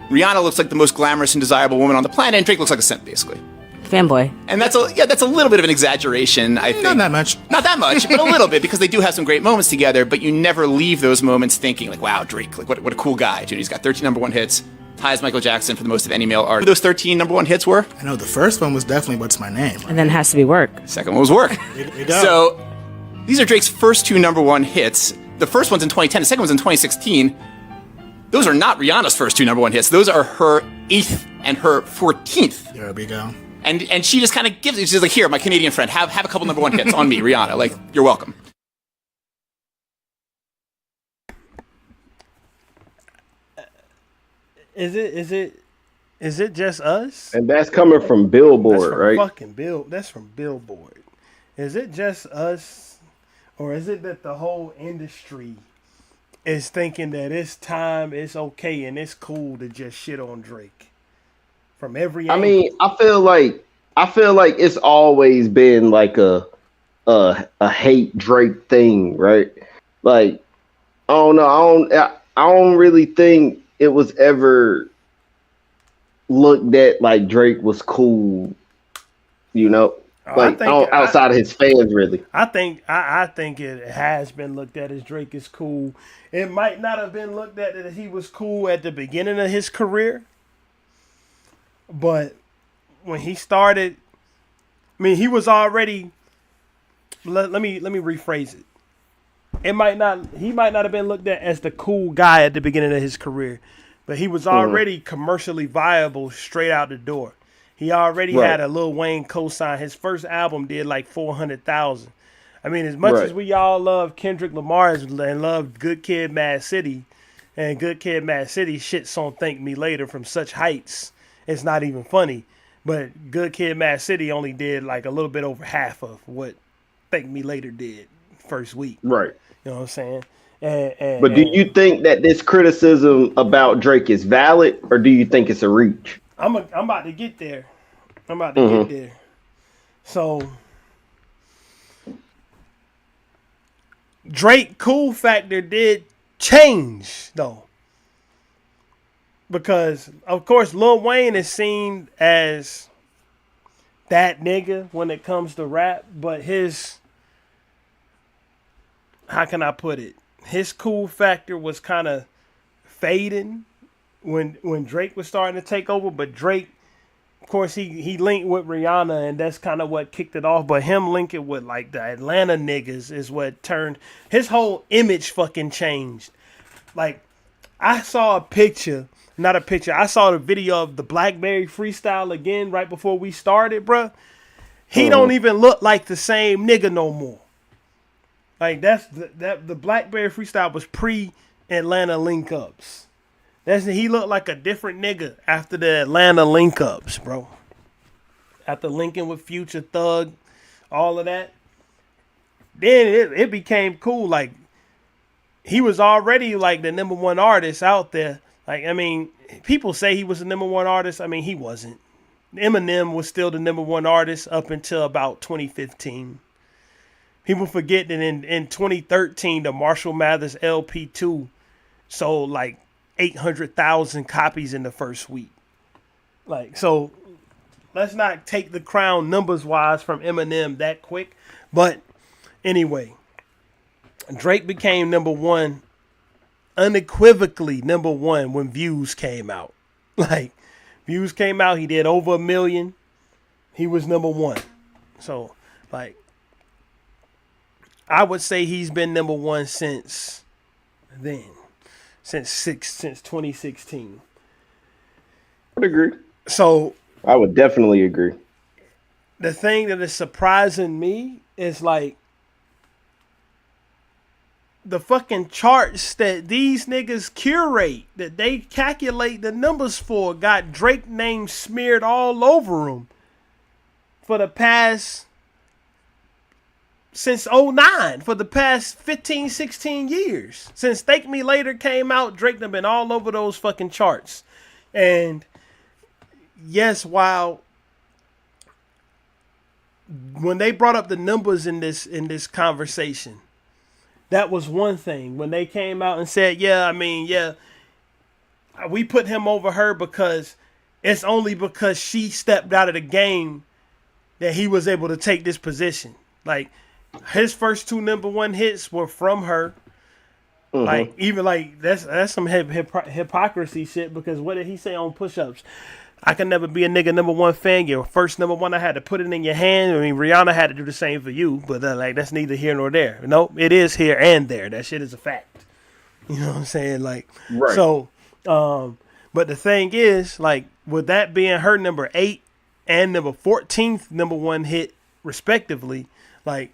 Rihanna looks like the most glamorous and desirable woman on the planet, and Drake looks like a simp, basically.
Fanboy.
And that's a little bit of an exaggeration, I think.
Not that much.
Not that much, but a little bit, because they do have some great moments together, but you never leave those moments thinking, like, wow, Drake, like, what a cool guy. Dude, he's got 13 number 1 hits, ties Michael Jackson for the most of any male artist. Those 13 number 1 hits were?
I know the first one was definitely What's My Name.
And then it has to be Work.
Second one was Work.
There you go.
So, these are Drake's first 2 number 1 hits. The first one's in 2010, the second one's in 2016. Those are not Rihanna's first 2 number 1 hits. Those are her 8th and her 14th.
There we go.
And she just kind of gives it. She's like, here, my Canadian friend, have a couple number 1 hits on me, Rihanna. Like, you're welcome.
Is it just us?
And that's coming from Billboard, right?
That's from Billboard. Is it just us, or is it that the whole industry is thinking that it's time, it's okay, and it's cool to just shit on Drake? From every angle.
I mean, I feel like it's always been like a hate Drake thing, right? Like, I don't know. I don't really think it was ever looked at like Drake was cool, you know, like outside of his fans, really.
I think it has been looked at as Drake is cool. It might not have been looked at that he was cool at the beginning of his career, but when he started, I mean, he was already. Let me rephrase it. He might not have been looked at as the cool guy at the beginning of his career, but he was already commercially viable straight out the door. He already had a Lil Wayne cosign. His first album did like 400,000. I mean, as much as we all love Kendrick Lamar and love Good Kid, Mad City, and Good Kid, Mad City shits on Thank Me Later from such heights, it's not even funny. But Good Kid, Mad City only did like a little bit over half of what Thank Me Later did first week.
Right.
You know what I'm saying?
But do you think that this criticism about Drake is valid, or do you think it's a reach?
I'm about to get there. Get there. So Drake cool factor did change though. Because of course Lil Wayne is seen as that nigga when it comes to rap, but how can I put it? His cool factor was kind of fading when Drake was starting to take over. But Drake, of course, he linked with Rihanna, and that's kind of what kicked it off. But him linking with like the Atlanta niggas is what turned his whole image fucking changed. Like I saw I saw the video of the Blackberry freestyle again right before we started, bruh. He don't even look like the same nigga no more. Like the Blackberry freestyle was pre-Atlanta link ups. He looked like a different nigga after the Atlanta link ups, bro. After linking with Future, Thug, all of that. Then it became cool. Like he was already like the number one artist out there. Like, I mean, people say he was the number one artist. I mean, he wasn't. Eminem was still the number one artist up until about 2015. People forget that in 2013, the Marshall Mathers LP2 sold like 800,000 copies in the first week. Like, so let's not take the crown numbers wise from Eminem that quick. But anyway, Drake became number one, unequivocally number one when Views came out. Like, Views came out, he did over 1 million. He was number one. So, like, I would say he's been number one since then. Since 2016.
I would agree.
So
I would definitely agree.
The thing that is surprising me is like the fucking charts that these niggas curate, that they calculate the numbers for, got Drake name smeared all over them for the past, since 2009, for the past 15, 16 years. Since Thank Me Later came out, Drake done been all over those fucking charts. And yes, while when they brought up the numbers in this conversation, that was one thing. When they came out and said, we put him over her because it's only because she stepped out of the game that he was able to take this position. Like, his first two number one hits were from her. Mm-hmm. Like, even like that's some hypocrisy shit, because what did he say on Push-Ups? I can never be a nigga number one fan. Your first number one, I had to put it in your hand. I mean, Rihanna had to do the same for you, but like, that's neither here nor there. No, it is here and there. That shit is a fact. You know what I'm saying? Like, right. So, but the thing is, like, with that being her number 8 and number 14th number one hit, respectively, like,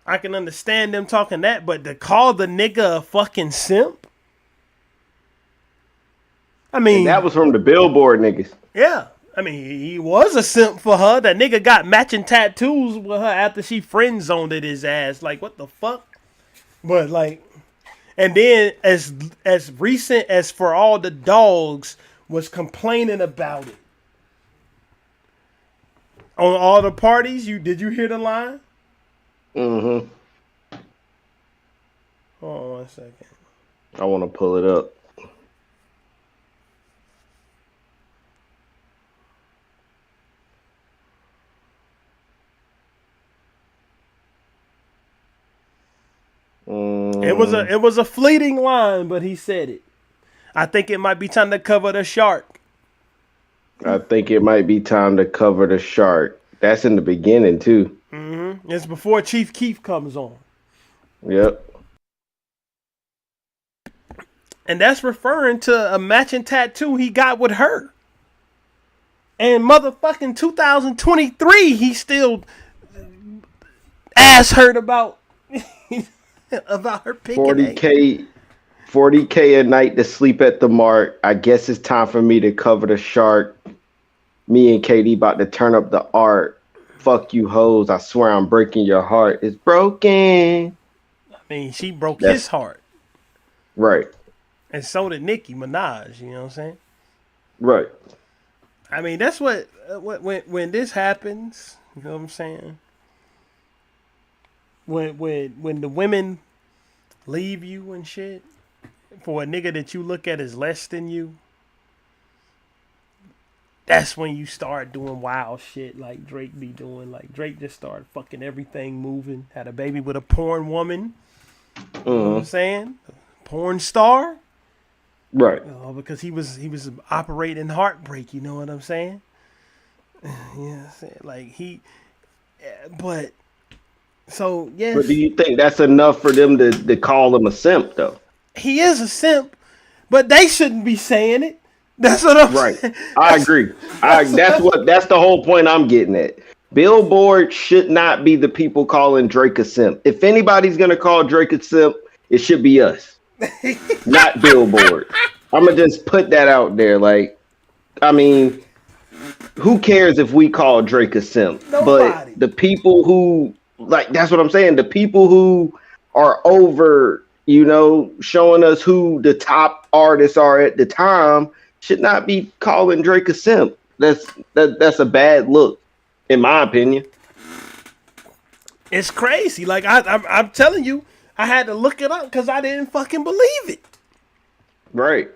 I can understand them talking that, but to call the nigga a fucking simp? I mean,
and that was from the Billboard niggas.
Yeah. I mean, he was a simp for her. That nigga got matching tattoos with her after she friend zoned his ass. Like, what the fuck? But like, and then as recent as For All the Dogs was complaining about it. On All the Parties, did you hear the line?
Mm-hmm.
Hold on 1 second.
I want to pull it up.
It was a fleeting line, but he said it. I think it might be time to cover the shark.
I think it might be time to cover the shark. That's in the beginning too.
Mm-hmm. It's before Chief Keef comes on.
Yep.
And that's referring to a matching tattoo he got with her. And motherfucking 2023, he still ass hurt about about her picking
40K a night to sleep at the mark. I guess it's time for me to cover the shark. Me and KD about to turn up the art. Fuck you hoes. I swear I'm breaking your heart. It's broken.
I mean, she broke his heart.
Right.
And so did Nicki Minaj, you know what I'm saying?
Right.
I mean, that's what when this happens, you know what I'm saying? When the women leave you and shit for a nigga that you look at as less than you, that's when you start doing wild shit like Drake be doing. Like Drake just started fucking everything moving. Had a baby with a porn woman. You know what I'm saying? A porn star.
Right.
Because he was operating heartbreak, you know what I'm saying? Yeah, like but so yes.
But do you think that's enough for them to call him a simp though?
He is a simp, but they shouldn't be saying it. That's what I'm saying.
I agree. That's the whole point I'm getting at. Billboard should not be the people calling Drake a simp. If anybody's gonna call Drake a simp, it should be us. Not Billboard. I'm gonna just put that out there. Like, I mean, who cares if we call Drake a simp?
Nobody.
But the people who that's what I'm saying. The people who are over, showing us who the top artists are at the time should not be calling Drake a simp. That's a bad look, in my opinion.
It's crazy. Like I'm telling you. I had to look it up because I didn't fucking believe it.
Right.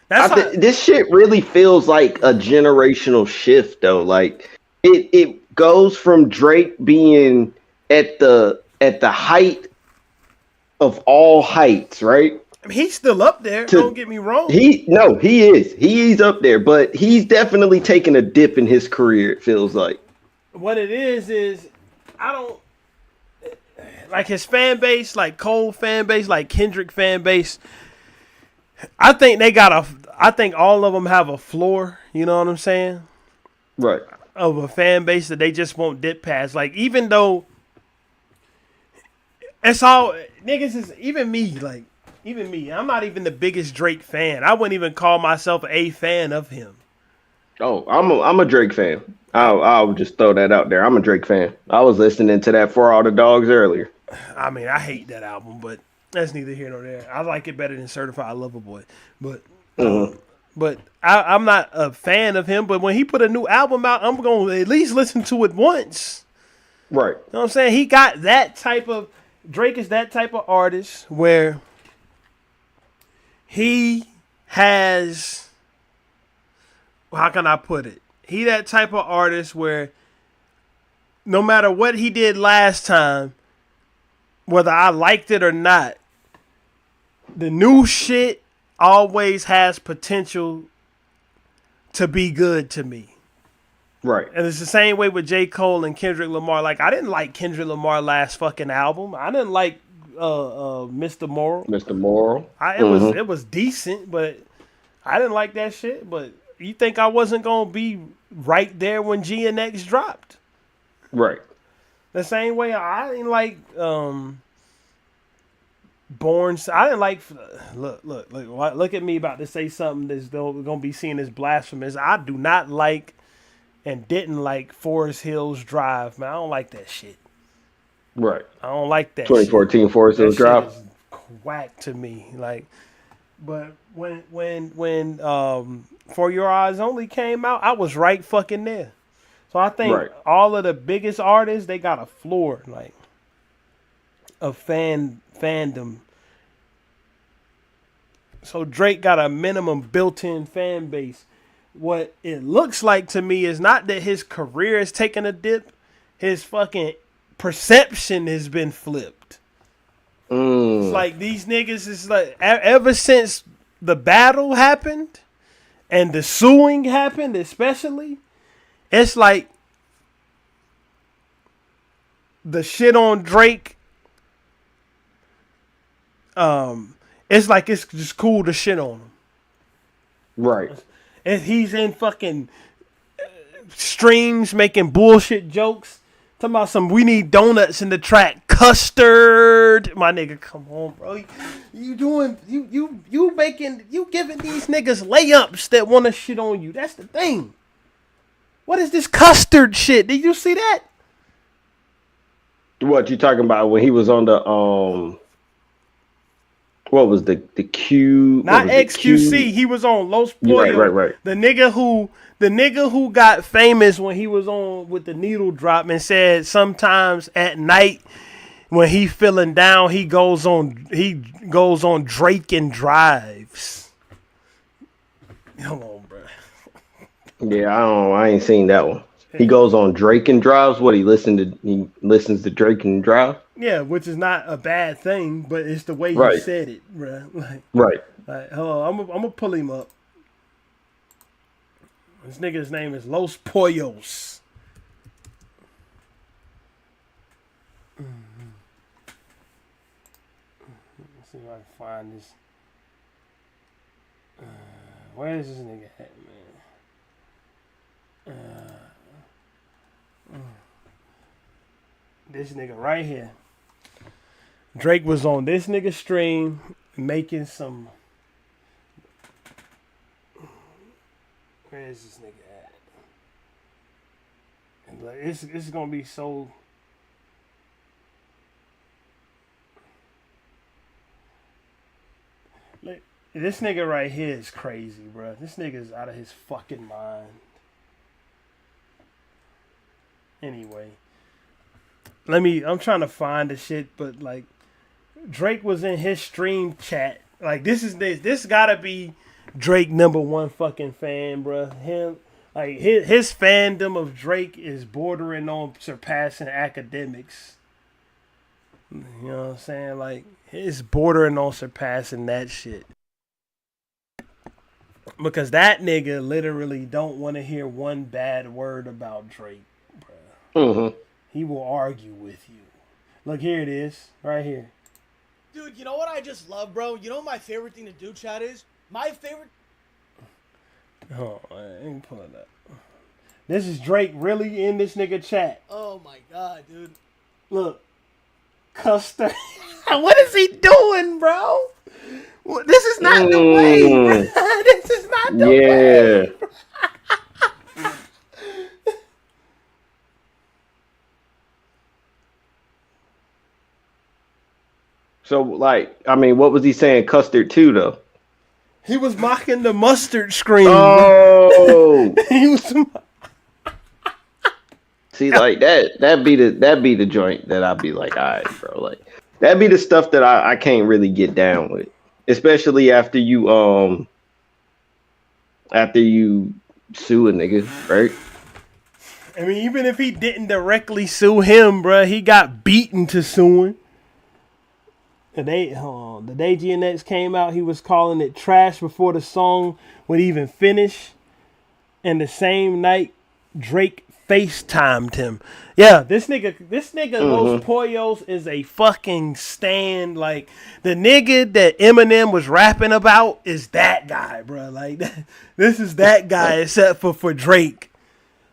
This shit really feels like a generational shift, though. Like it goes from Drake being at the height of all heights, right?
I mean, he's still up there. Don't get me wrong.
He is. He's up there, but he's definitely taken a dip in his career. It feels like.
What it is I don't. Like his fan base, like Cole fan base, like Kendrick fan base. I think all of them have a floor. You know what I'm saying?
Right.
Of a fan base that they just won't dip past. Like even though it's all niggas is even me. I'm not even the biggest Drake fan. I wouldn't even call myself a fan of him.
Oh, I'm a Drake fan. I'll just throw that out there. I'm a Drake fan. I was listening to that For All the Dogs earlier.
I mean, I hate that album, but that's neither here nor there. I like it better than Certified Lover Boy, but I'm not a fan of him. But when he put a new album out, I'm gonna at least listen to it once.
Right.
You know what I'm saying? He got that type of Drake is that type of artist where he has. How can I put it? He that type of artist where no matter what he did last time, whether I liked it or not, the new shit always has potential to be good to me.
Right.
And it's the same way with J. Cole and Kendrick Lamar. Like, I didn't like Kendrick Lamar last fucking album. I didn't like Mr. Moral.
Mr. Moral.
It was decent, but I didn't like that shit. But you think I wasn't going to be right there when G and X dropped?
Right. The
same way I didn't like Born. I didn't like. Look at me about to say something that's going to be seen as blasphemous. I do not like and didn't like Forest Hills Drive, man. I don't like that shit.
Right.
I don't like that
2014
shit.
Forest Hills Drive.
Whack to me. Like, but when For Your Eyes Only came out, I was right fucking there. So I think all of the biggest artists, they got a floor, like, of fandom. So Drake got a minimum built-in fan base. What it looks like to me is not that his career is taking a dip. His fucking perception has been flipped. It's like these niggas is like ever since the battle happened and the suing happened, especially, it's like the shit on Drake. It's like it's just cool to shit on him.
Right.
And he's in fucking streams making bullshit jokes. Talking about some, we need donuts in the track. Custard. My nigga, come on, bro. You giving these niggas layups that want to shit on you. That's the thing. What is this custard shit? Did you see that?
What you talking about when he was on the what was the Q?
Not XQC. He was on Los Pollos.
Right.
The nigga who got famous when he was on with the needle drop and said sometimes at night when he feeling down he goes on Drake and drives. Come on, bro.
Yeah, I ain't seen that one. He goes on Drake and drives. What he listens to Drake and drive.
Yeah, which is not a bad thing, but it's the way you said it, bro.
Right.
Hold on, I'm gonna pull him up. This nigga's name is Los Pollos. Let's see if I can find this. Where is this nigga at, man? This nigga right here. Drake was on this nigga stream making some. Where is this nigga at? And like, it's gonna be so. Like, this nigga right here is crazy, bro. This nigga's out of his fucking mind. Anyway, I'm trying to find the shit, but like, Drake was in his stream chat. Like, this gotta be Drake #1 fucking fan, bro. Him, like, his fandom of Drake is bordering on surpassing academics. You know what I'm saying? Like, it's bordering on surpassing that shit. Because that nigga literally don't want to hear one bad word about Drake, bro.
Mm-hmm.
He will argue with you. Look, here it is, right here.
Dude, you know what I just love, bro? You know what my favorite thing to do, chat, is? My favorite...
Oh, I ain't pulling up. This is Drake really in this nigga chat.
Oh, my God, dude.
Look. Custer. What is he doing, bro? This is not the way, bro. This is not the way.
So, like, I mean, what was he saying custard too, though?
He was mocking the mustard screen.
Oh,
he was.
See, like that'd be the joint that I'd be like, all right, bro. Like, that'd be the stuff that I can't really get down with, especially after you sue a nigga, right?
I mean, even if he didn't directly sue him, bro, he got beaten to suing. The day GNX came out, he was calling it trash before the song would even finish. And the same night, Drake FaceTimed him. Yeah, this nigga Los Pollos is a fucking stan. Like, the nigga that Eminem was rapping about is that guy, bro. Like, this is that guy except for Drake.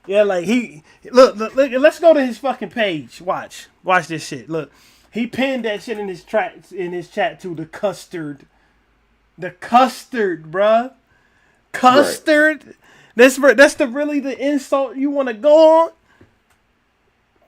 Yeah, like, he look. Let's go to his fucking page. Watch this shit. Look. He pinned that shit in his chat to the custard, bruh. Custard. Right. That's really the insult you want to go on.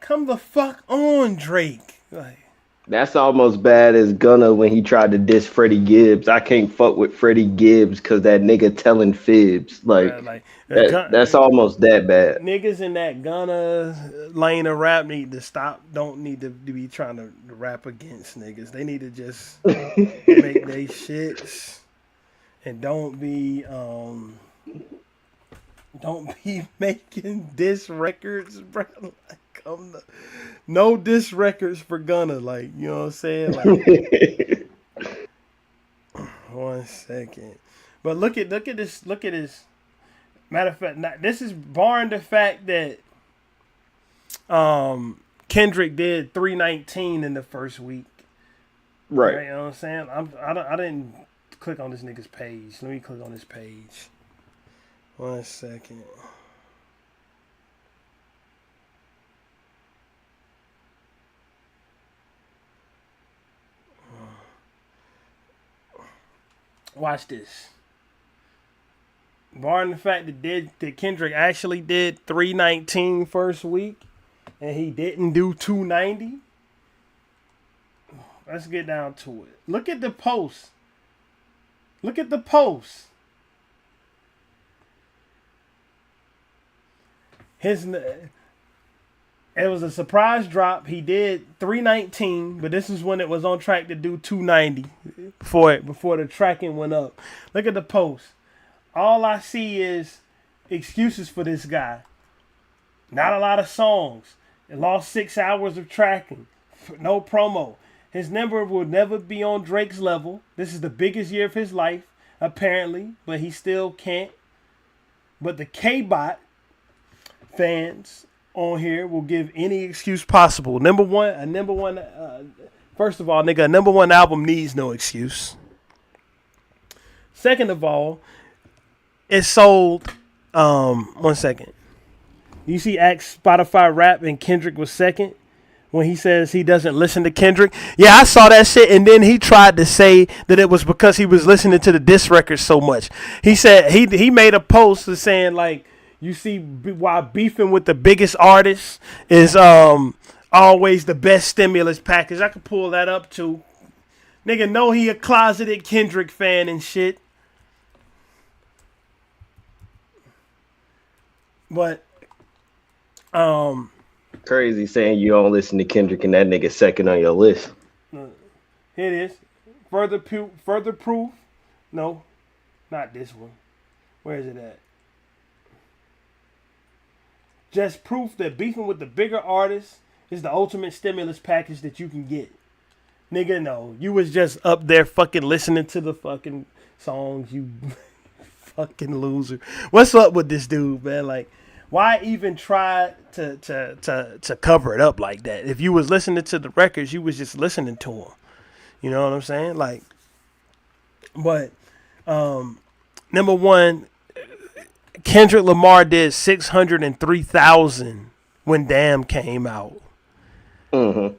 Come the fuck on, Drake. Like,
that's almost bad as Gunna when he tried to diss Freddie Gibbs. I can't fuck with Freddie Gibbs because that nigga telling fibs. That's almost that bad.
Niggas in that Gunna lane of rap need to stop. Don't need to be trying to rap against niggas. They need to just make they shits. and don't be making diss records, bro. Like, no diss records for Gunna. Like, you know what I'm saying? Like, one second. But look at this. Matter of fact, this is barring the fact that Kendrick did 319 in the first week.
Right.
You know what I'm saying? I didn't click on this nigga's page. Let me click on this page. 1 second. Watch this. Barring the fact that Kendrick actually did 319 first week and he didn't do 290. Let's get down to it. Look at the post. Look at the post. It was a surprise drop. He did 319, but this is when it was on track to do 290 before the tracking went up. Look at the post. All I see is excuses for this guy. Not a lot of songs. It lost 6 hours of tracking. No promo. His number will never be on Drake's level. This is the biggest year of his life, apparently, but he still can't. But the K-Bot fans on here will give any excuse possible. First of all, nigga, a number one album needs no excuse. Second of all, it sold, 1 second. You see Axe Spotify rap and Kendrick was second when he says he doesn't listen to Kendrick. Yeah, I saw that shit, and then he tried to say that it was because he was listening to the diss records so much. He said he made a post saying, like, you see why beefing with the biggest artists is always the best stimulus package. I could pull that up too. Nigga know he a closeted Kendrick fan and shit. But
crazy saying you don't listen to Kendrick and that nigga second on your list.
Here it is. Further proof. No, not this one. Where is it at? Just proof that beefing with the bigger artists is the ultimate stimulus package that you can get. Nigga, no. You was just up there fucking listening to the fucking songs, you fucking loser. What's up with this dude, man? Like, why even try to cover it up like that? If you was listening to the records, you was just listening to them. You know what I'm saying? Like, but number one, Kendrick Lamar did 603,000 when Damn came out.
Mm-hmm.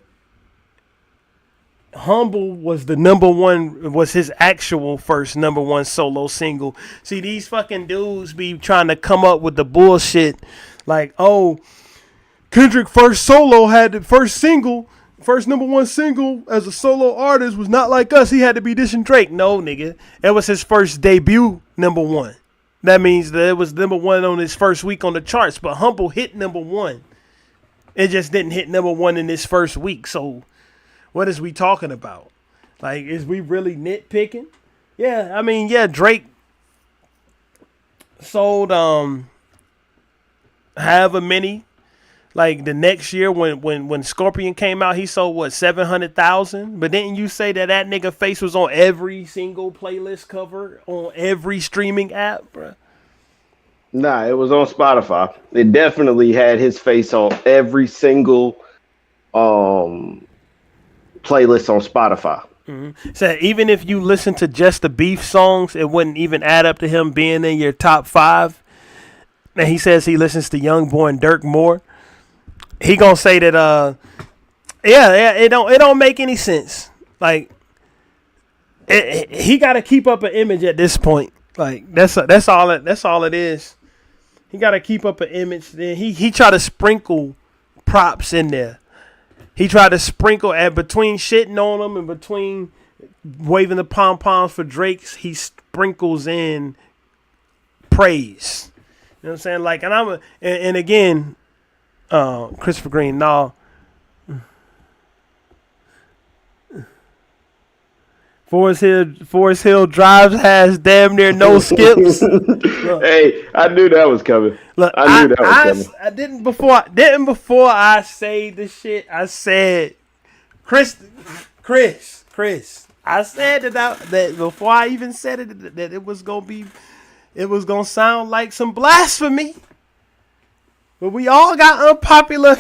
Humble was the number one, was his actual first number one solo single. See, these fucking dudes be trying to come up with the bullshit like, oh, Kendrick first solo had the first number one single as a solo artist was not like us. He had to be dissing Drake. No, nigga. It was his first debut number one. That means that it was number one on his first week on the charts, but Humble hit number one. It just didn't hit number one in his first week. So what is we talking about? Like, is we really nitpicking? Yeah, I mean, yeah, Drake sold however many. Like the next year when Scorpion came out, he sold what, 700,000? But didn't you say that nigga face was on every single playlist cover on every streaming app, bro?
Nah, it was on Spotify. It definitely had his face on every single playlist on Spotify.
Mm-hmm. So even if you listen to just the beef songs, it wouldn't even add up to him being in your top 5. And he says he listens to Youngboy and Dirk more. He gonna say that it don't make any sense. Like he gotta keep up an image at this point. Like that's all it is. He gotta keep up an image. Then he tried to sprinkle props in there. He tried to sprinkle between shitting on him and between waving the pom poms for Drake's. He sprinkles in praise. You know what I'm saying? Like, and again. Christopher Green, no. Forest Hill Drive has damn near no skips.
Hey, I knew that was coming.
Look,
I knew that was coming.
I didn't before I say the shit. I said, Chris. I said that before I even said it that it was gonna sound like some blasphemy. But we all got unpopular.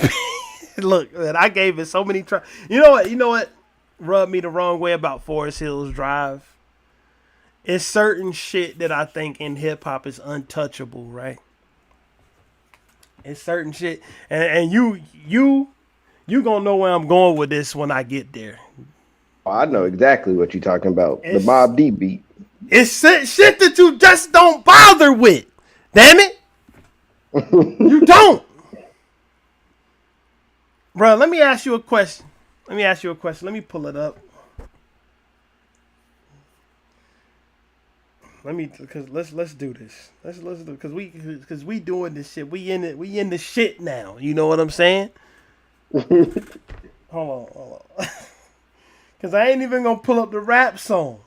Look, man, I gave it so many tries. You know what? Rubbed me the wrong way about Forest Hills Drive. It's certain shit that I think in hip hop is untouchable, right? It's certain shit, and you gonna know where I'm going with this when I get there.
Oh, I know exactly what you're talking about. The Mobb Deep beat.
It's shit that you just don't bother with. Damn it, you don't, bro. Let me ask you a question. Let me pull it up. Let's do this. Let's do because we doing this shit. We in the shit now. You know what I'm saying? Hold on. Cause I ain't even gonna pull up the rap song.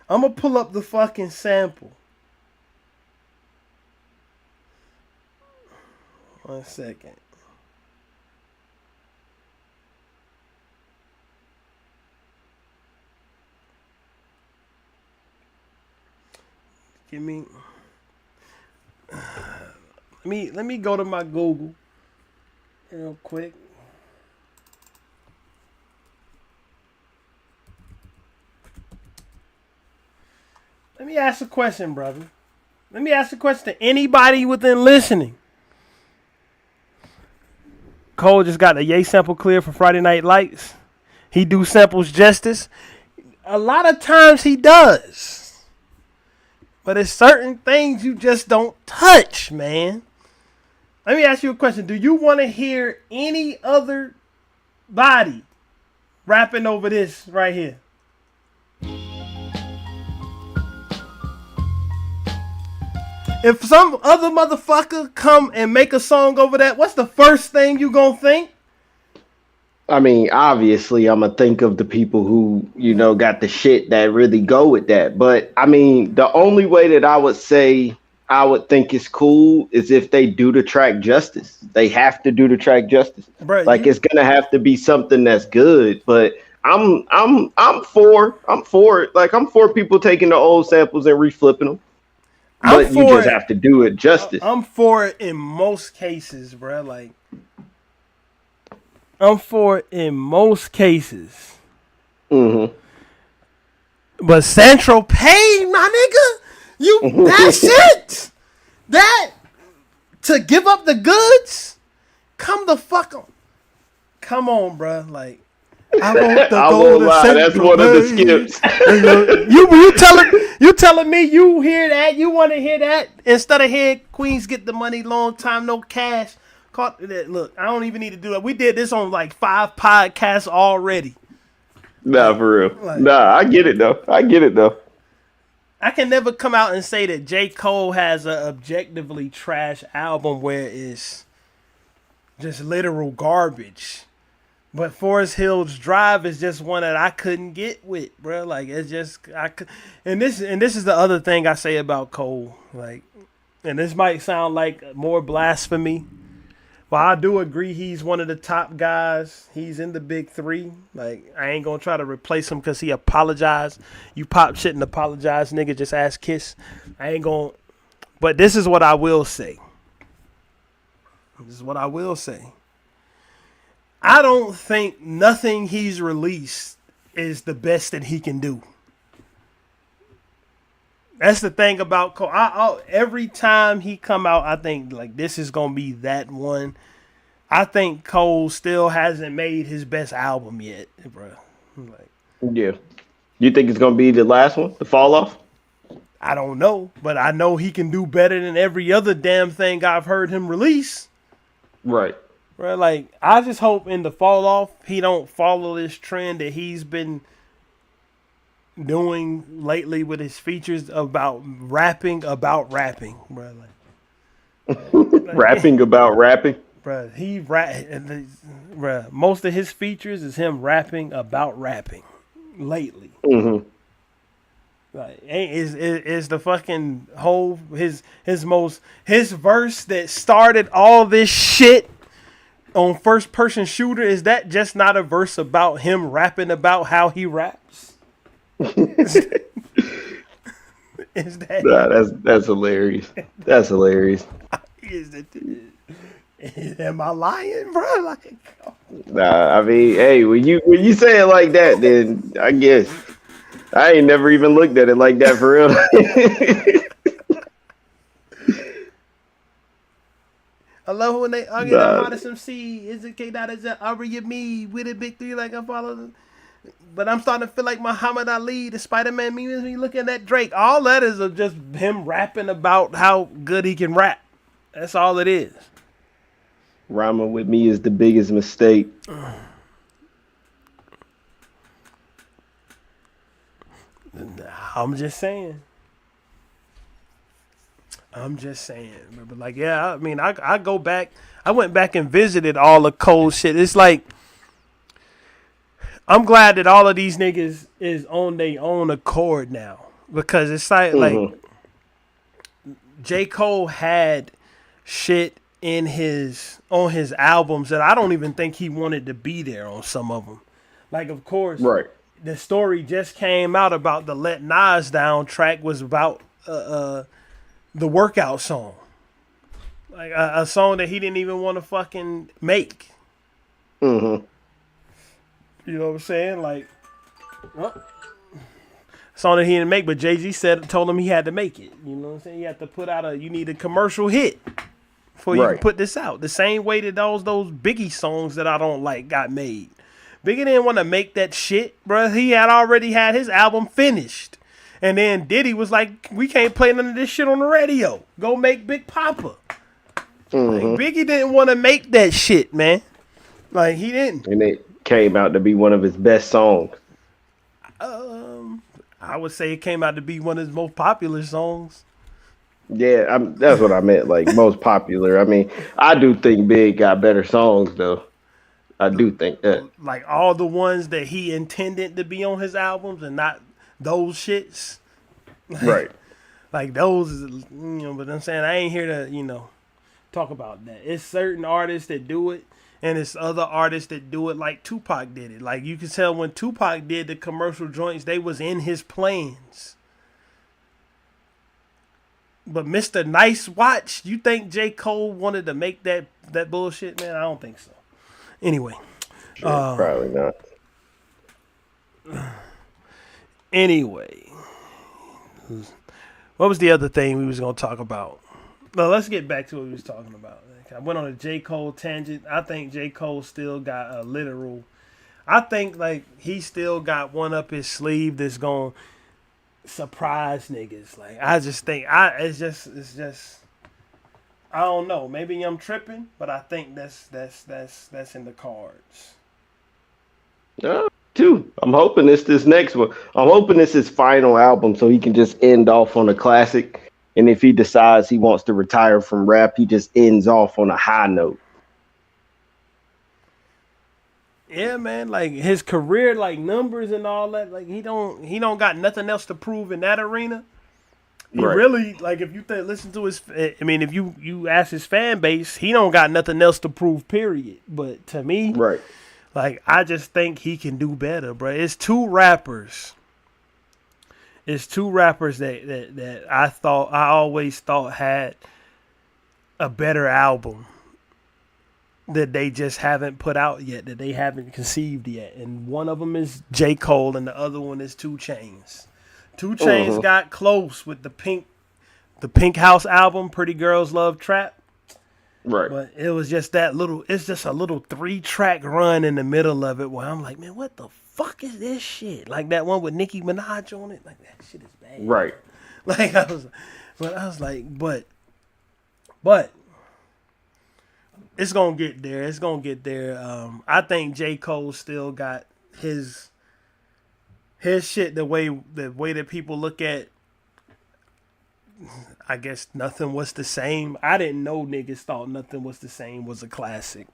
I'm gonna pull up the fucking sample. 1 second. Give me. Let me go to my Google real quick. Let me ask a question, brother. Let me ask a question to anybody within listening. Cole just got the Ye sample clear for Friday Night Lights. He do samples justice. A lot of times he does. But it's certain things you just don't touch, man. Let me ask you a question. Do you want to hear any other body rapping over this right here? If some other motherfucker come and make a song over that, what's the first thing you gonna think?
I mean, obviously, I'm going to think of the people who, got the shit that really go with that. But, I mean, the only way that I would say I would think it's cool is if they do the track justice. They have to do the track justice.
Bro,
it's going to have to be something that's good. But I'm for it. Like, I'm for people taking the old samples and reflipping them. But you just have to do it justice.
I'm for it in most cases, bro. Like, I'm for it in most cases.
Mm-hmm.
But Central Pay, my nigga, that's it. That to give up the goods, come the fuck on. Come on, bro. Like, I want the golden
That's one of the skips.
you telling me you hear that? You want to hear that instead of hearing Queens get the money, long time, no cash. Look, I don't even need to do that. We did this on like 5 podcasts already.
Nah, for real. I get it though.
I can never come out and say that J. Cole has an objectively trash album where it's just literal garbage. But Forest Hills Drive is just one that I couldn't get with, bro. Like, it's just and this is the other thing I say about Cole. Like, and this might sound like more blasphemy. But I do agree he's one of the top guys. He's in the big 3. Like, I ain't going to try to replace him because he apologized. You pop shit and apologize, nigga. Just ask Kiss. I ain't going to. But this is what I will say. I don't think nothing he's released is the best that he can do. That's the thing about Cole. Every time he come out, I think like this is gonna be that one. I think Cole still hasn't made his best album yet, bro. Like,
yeah, you think it's gonna be the last one, the Fall Off?
I don't know, but I know he can do better than every other damn thing I've heard him release.
Right.
Bro, like I just hope in the Fall Off he don't follow this trend that he's been doing lately with his features about rapping, bro. Like,
Rapping about rapping,
bro. Bro. Most of his features is him rapping about rapping lately.
Mm-hmm.
Like, is the fucking whole his verse that started all this shit on first person shooter, is that just not a verse about him rapping about how he raps? Is that
that's hilarious. That's hilarious.
Am I lying, bro? Like,
Nah, I mean, hey, when you say it like that, then I guess I ain't never even looked at it like that for real.
I love when they argue the hottest MC. Is it K Dot? Is it Aubrey me with a big three like I follow? But I'm starting to feel like Muhammad Ali, the Spider-Man meme. When you looking at Drake, all that is just him rapping about how good he can rap. That's all it is.
Rhyming with me is the biggest mistake.
I'm just saying. But like, yeah, I mean, I go back. I went back and visited all the cold shit. It's like, I'm glad that all of these niggas is on their own accord now, because it's like J. Cole had shit on his albums that I don't even think he wanted to be there on some of them. Like, of course,
right.
The story just came out about the Let Nas Down track was about the workout song, like a song that he didn't even want to fucking make.
Mm-hmm.
You know what I'm saying? Like, song that he didn't make, but Jay-Z told him he had to make it. You know what I'm saying? You have to put out you need a commercial hit before you can put this out. The same way that those Biggie songs that I don't like got made. Biggie didn't want to make that shit, bro. He had already had his album finished. And then Diddy was like, we can't play none of this shit on the radio. Go make Big Papa.
Mm-hmm.
Like, Biggie didn't want to make that shit, man. Like, he didn't.
And it came out to be one of his best songs.
I would say it came out to be one of his most popular songs.
Yeah, that's what I meant, like most popular. I mean, I do think Big got better songs, though. I do think that. Like
all the ones that he intended to be on his albums and not those shits.
Right.
Like those, but I'm saying I ain't here to, talk about that. It's certain artists that do it, and it's other artists that do it like Tupac did it. Like you can tell when Tupac did the commercial joints, they was in his plans. But Mr. Nice Watch, you think J. Cole wanted to make that bullshit, man? I don't think so. Anyway.
Probably not.
Anyway. What was the other thing we was going to talk about? No, let's get back to what we was talking about. I went on a J. Cole tangent. I think J. Cole still got a literal... I think, like, he still got one up his sleeve that's going to surprise niggas. Like, I just think... It's just... I don't know. Maybe I'm tripping, but I think that's in the cards.
Too. I'm hoping it's this next one. I'm hoping it's his final album so he can just end off on a classic. And if he decides he wants to retire from rap, he just ends off on a high note.
Yeah, man. Like his career, like numbers and all that. Like he don't got nothing else to prove in that arena. He really, like, if you listen to his, I mean, if you ask his fan base, he don't got nothing else to prove, period. But to me, like, I just think he can do better, bro. It's two rappers that I always thought had a better album that they just haven't put out yet, that they haven't conceived yet. And one of them is J. Cole and the other one is 2 Chainz. 2 Chainz got close with the Pink House album, Pretty Girls Love Trap.
Right.
But it was just it's just a little 3-track run in the middle of it where I'm like, man, what the fuck is this shit? Like that one with Nicki Minaj on it. Like that shit is bad.
Right.
Like I was like, but it's gonna get there. It's gonna get there. I think J. Cole still got his shit the way that people look at, I guess Nothing Was the Same. I didn't know niggas thought Nothing Was the Same was a classic.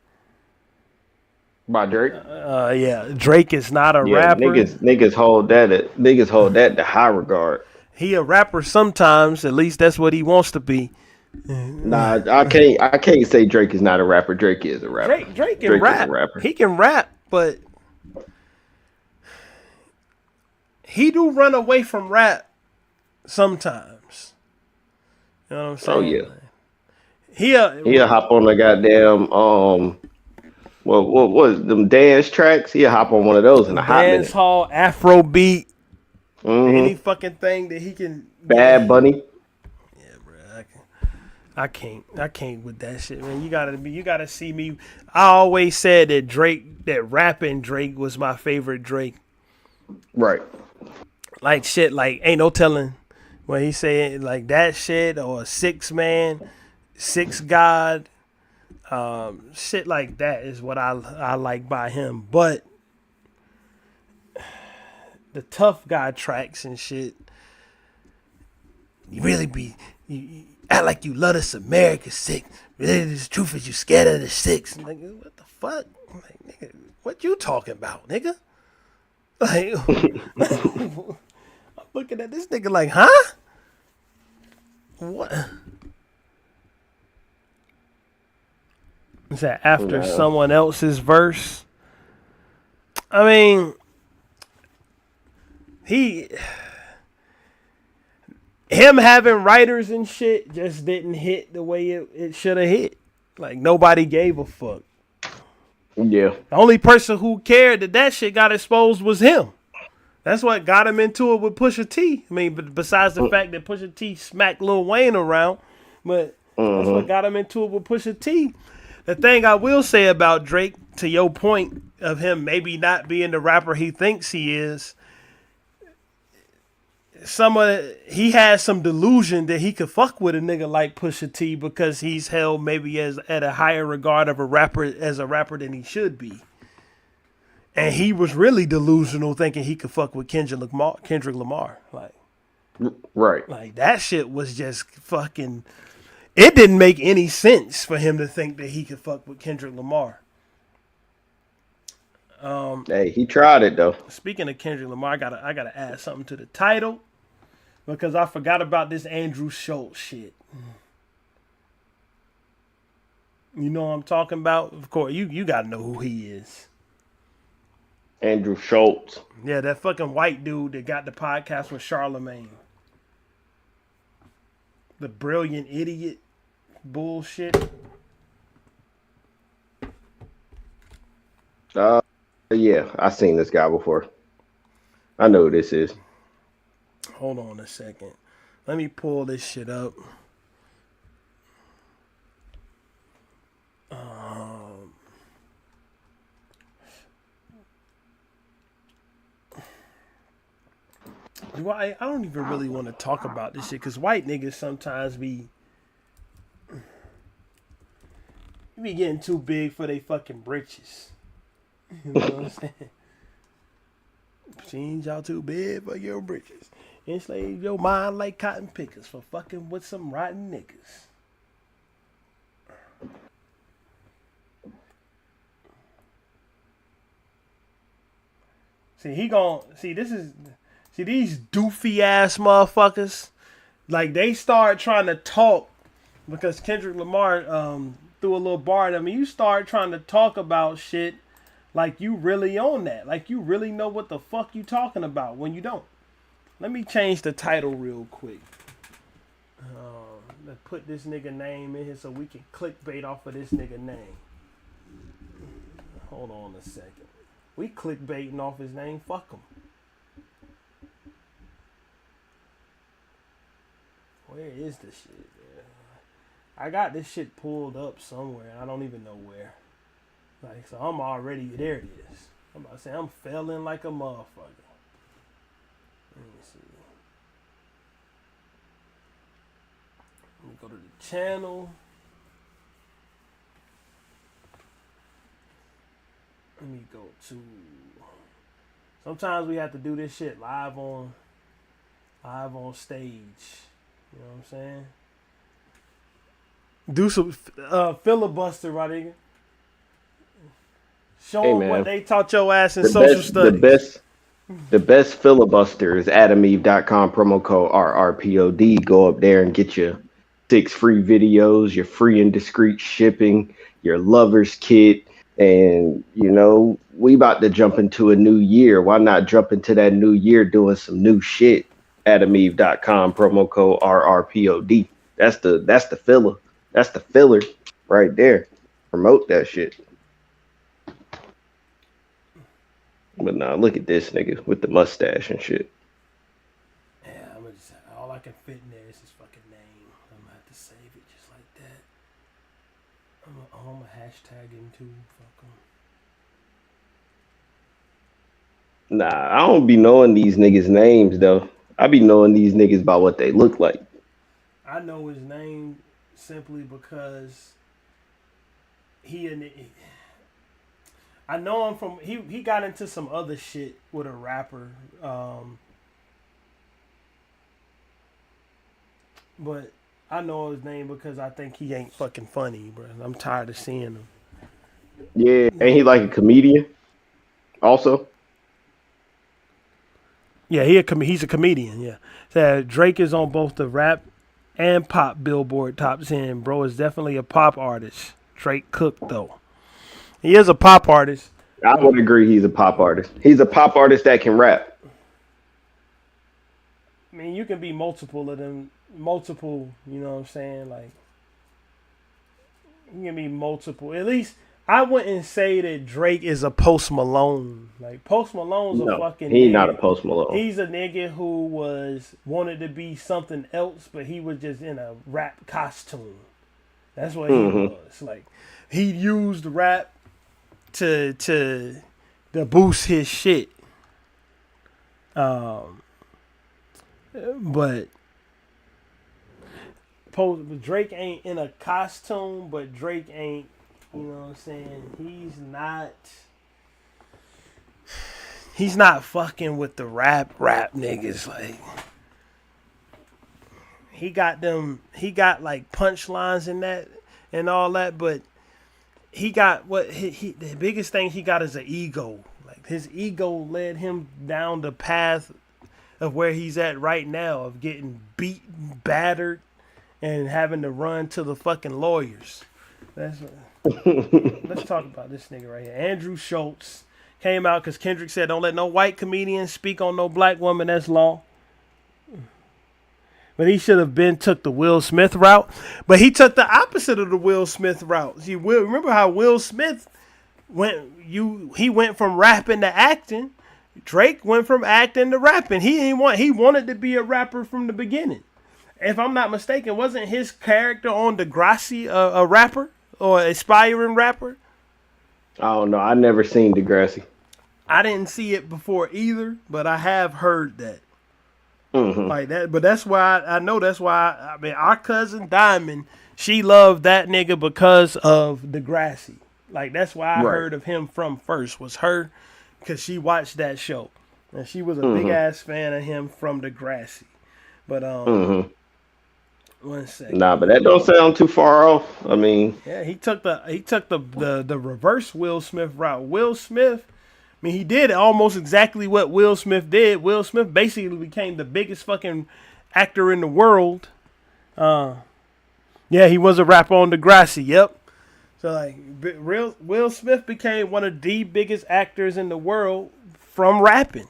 By Drake.
Yeah, Drake is not a
Yeah,
rapper.
niggas hold that to high regard.
He a rapper sometimes. At least that's what he wants to be.
Nah, I can't say Drake is not a rapper. Drake is a rapper.
Drake can
Drake is a
rap.
rapper.
He can rap, but he do run away from rap sometimes. You know what I'm saying?
Oh yeah.
He'll
hop on the goddamn what was them dance tracks? He'll hop on one of those in a hot
dance
minute.
hall, Afro beat,
Mhm.
any fucking thing that he can.
Bad Bunny.
Yeah, bro. I can't with that shit, man. You gotta see me. I always said that rapping Drake was my favorite Drake.
Right.
Like shit, like ain't no telling when he said like that shit or 6 Man, 6 God, shit like that is what I like by him. But the tough guy tracks and shit, you act like you love this America 6. Really, the truth is you scared of the 6. Like, what the fuck? Like, nigga, what you talking about, nigga? Like, I'm looking at this nigga like, huh? What? Is that after someone else's verse? I mean, him having writers and shit just didn't hit the way it should have hit. Like, nobody gave a fuck.
Yeah.
The only person who cared that shit got exposed was him. That's what got him into it with Pusha T. I mean, besides the fact that Pusha T smacked Lil Wayne around, but that's what got him into it with Pusha T. The thing I will say about Drake, to your point of him maybe not being the rapper he thinks he is, he has some delusion that he could fuck with a nigga like Pusha T because he's held maybe at a higher regard of a rapper than he should be. And he was really delusional thinking he could fuck with Kendrick Lamar. Like,
right.
Like, that shit was just fucking... It didn't make any sense for him to think that he could fuck with Kendrick Lamar.
Hey, he tried it, though.
Speaking of Kendrick Lamar, I gotta add something to the title because I forgot about this Andrew Schultz shit. You know what I'm talking about? Of course, you gotta know who he is.
Andrew Schultz.
Yeah, that fucking white dude that got the podcast with Charlemagne. The brilliant idiot bullshit.
Yeah, I've seen this guy before. I know who this is.
Hold on a second. Let me pull this shit up. I don't even really want to talk about this shit because white niggas sometimes be getting too big for they fucking britches. You know what I'm saying? Seems y'all too big for your britches. Enslave your mind like cotton pickers for fucking with some rotten niggas. See, these doofy ass motherfuckers, like they start trying to talk because Kendrick Lamar threw a little bar at him. And you start trying to talk about shit like you really own that, like you really know what the fuck you talking about when you don't. Let me change the title real quick. Let's put this nigga name in here so we can clickbait off of this nigga name. Hold on a second. We clickbaiting off his name. Fuck him. Where is this shit, man? I got this shit pulled up somewhere. I don't even know where. Like, so I'm already, there it is. I'm about to say, I'm failing like a motherfucker. Let me see. Let me go to the channel. Let me go to... Sometimes we have to do this shit live on stage. You know what I'm saying? Do some filibuster, my nigga. Show
Hey,
them
man.
what they taught your ass in social studies.
The best filibuster is adameve.com, promo code RRPOD. Go up there and get your 6 free videos, your free and discreet shipping, your lover's kit. And, you know, we about to jump into a new year. Why not jump into that new year doing some new shit? adameve.com, promo code RRPOD. That's the filler. That's the filler right there. Promote that shit. But nah, look at this nigga with the mustache and shit.
Yeah, all I can fit in there is his fucking name. I'm gonna have to save it just like that. I'm gonna hashtag him too. Fuck him.
Nah, I don't be knowing these niggas' names though. I be knowing these niggas by what they look like.
I know his name simply because I know him from he got into some other shit with a rapper. But I know his name because I think he ain't fucking funny, bro. I'm tired of seeing him.
Yeah, ain't he like a comedian? Also,
Yeah, he's a comedian. Yeah, so Drake is on both the rap and pop Billboard top 10. Bro is definitely a pop artist. Drake Cook though, he is a pop artist.
I would agree he's a pop artist. He's a pop artist that can rap.
I mean, you can be multiple of them. Multiple, you know what I'm saying? Like, you can be multiple. At least, I wouldn't say that Drake is a Post Malone. Like, Post Malone's a fucking
he's
nigga.
not a Post Malone.
He's a nigga who wanted to be something else, but he was just in a rap costume. That's what he was. Like, he used rap to boost his shit. But Drake ain't in a costume, but Drake ain't, you know what I'm saying? He's not fucking with the rap niggas. Like, he got like punchlines in that and all that, but he got the biggest thing he got is an ego. Like, his ego led him down the path of where he's at right now, of getting beaten, battered, and having to run to the fucking lawyers. Let's talk about this nigga right here. Andrew Shultz came out because Kendrick said, "Don't let no white comedian speak on no black woman. That's law." But he should have took the Will Smith route. But he took the opposite of the Will Smith route. See, remember how Will Smith he went from rapping to acting. Drake went from acting to rapping. He wanted to be a rapper from the beginning. If I'm not mistaken, wasn't his character on Degrassi a rapper or aspiring rapper?
I don't know. I never seen Degrassi.
I didn't see it before either, but I have heard that. Like that, but that's why I know. That's why I mean, our cousin Diamond, she loved that nigga because of Degrassi. Like, that's why I heard of him from first, was her, because she watched that show, and she was a big ass fan of him from Degrassi. But 1 second.
Nah, but that don't sound too far off. I mean,
Yeah, he took the reverse Will Smith route. Will Smith, I mean, he did almost exactly what Will Smith did. Will Smith basically became the biggest fucking actor in the world. Yeah, he was a rapper on Degrassi. Yep. So, like, Will Smith became one of the biggest actors in the world from rapping.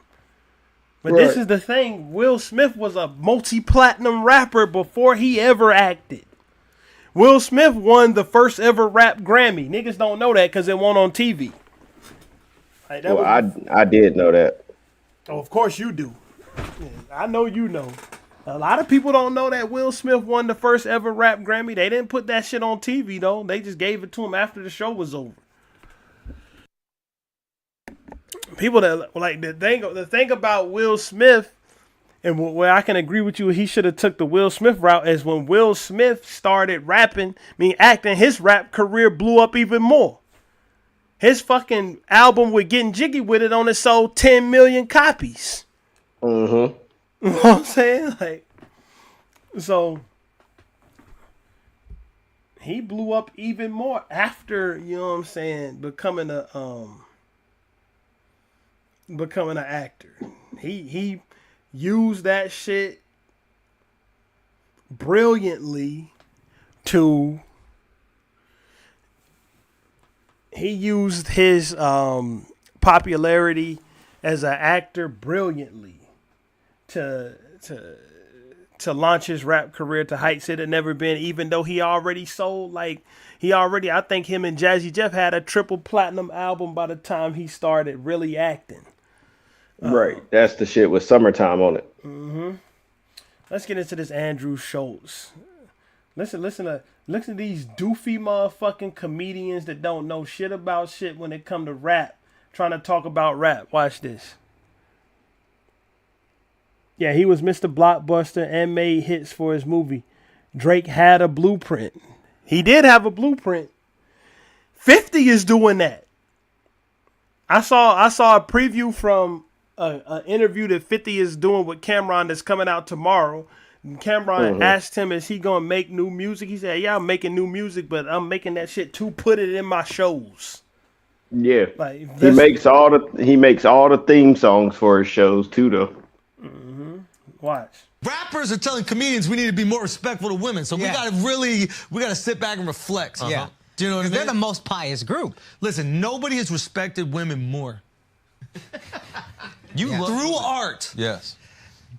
But this is the thing. Will Smith was a multi-platinum rapper before he ever acted. Will Smith won the first ever rap Grammy. Niggas don't know that because it won on TV. Like,
I did know that.
Oh, of course you do. Yeah, I know you know. A lot of people don't know that Will Smith won the first ever rap Grammy. They didn't put that shit on TV, though. They just gave it to him after the show was over. People that, like, the thing about Will Smith, and where I can agree with you, he should have took the Will Smith route, is when Will Smith started rapping, acting, his rap career blew up even more. His fucking album with Getting Jiggy With It on it sold 10 million copies. You know what I'm saying? Like, so he blew up even more after, you know what I'm saying, becoming an actor. He used that shit brilliantly to he used his popularity as an actor brilliantly to launch his rap career to heights it had never been, even though he already sold, I think him and Jazzy Jeff had a triple platinum album by the time he started really acting.
Right. That's the shit with Summertime on it.
Mm-hmm. Let's get into this Andrew Schultz. Listen to these doofy motherfucking comedians that don't know shit about shit when it come to rap, trying to talk about rap. Watch this. Yeah, he was Mr. Blockbuster and made hits for his movie. Drake had a blueprint. He did have a blueprint. 50 is doing that. I saw a preview from an interview that 50 is doing with Cameron that's coming out tomorrow. And Cameron asked him, is he going to make new music? He said, yeah, I'm making new music, but I'm making that shit to put it in my shows.
Yeah. He makes all the theme songs for his shows too, though.
Mm-hmm. Watch.
Rappers are telling comedians we need to be more respectful to women, so we gotta sit back and reflect.
Yeah.
Do you know what I mean?
They're the most pious group.
Listen, nobody has respected women more. Through art.
Yes.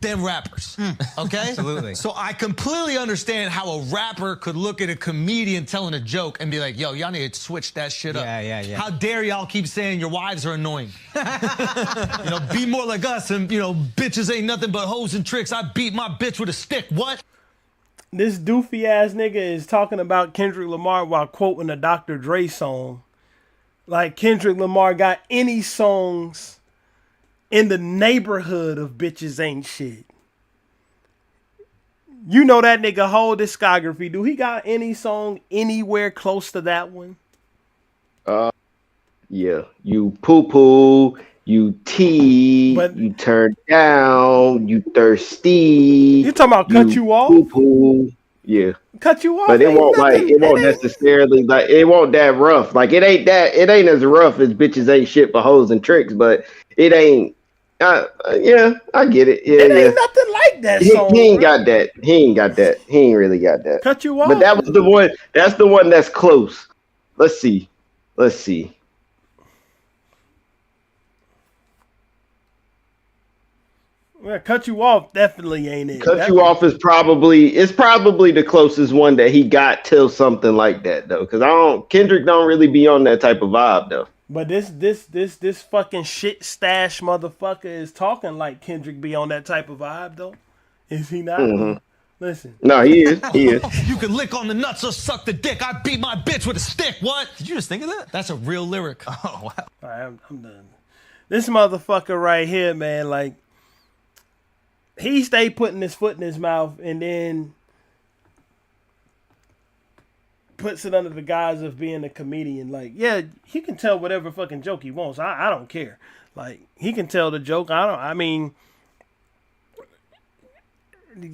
Than rappers, okay?
Absolutely.
So I completely understand how a rapper could look at a comedian telling a joke and be like, yo, y'all need to switch that shit up.
Yeah.
How dare y'all keep saying your wives are annoying? Be more like us and, bitches ain't nothing but hoes and tricks. I beat my bitch with a stick. What?
This doofy ass nigga is talking about Kendrick Lamar while quoting a Dr. Dre song. Like Kendrick Lamar got any songs in the neighborhood of bitches ain't shit. You know that nigga whole discography. Do he got any song anywhere close to that one?
Yeah. You poo-poo, you tea, you turn down, you thirsty.
You talking about cut you off?
Poo-poo. Yeah.
Cut you off.
But it won't necessarily it won't that rough. Like it ain't as rough as bitches ain't shit but hoes and tricks, but it ain't. Yeah, I get it. Yeah,
it ain't nothing like that song.
He ain't got that. He ain't really got that.
Cut you off.
But that was the one. That's the one that's close. Let's see.
Well, cut you off definitely ain't it.
Cut you off is probably the closest one that he got till something like that though. Because Kendrick don't really be on that type of vibe though.
But this fucking shit stash motherfucker is talking like Kendrick be on that type of vibe though. Is he not?
Mm-hmm.
Listen.
No, he is.
You can lick on the nuts or suck the dick. I beat my bitch with a stick. What? Did you just think of that? That's a real lyric.
Oh wow.
All right, I'm done. This motherfucker right here, man, like he stay putting his foot in his mouth and then puts it under the guise of being a comedian. Like, yeah, he can tell whatever fucking joke he wants. I don't care. Like, he can tell the joke. I mean,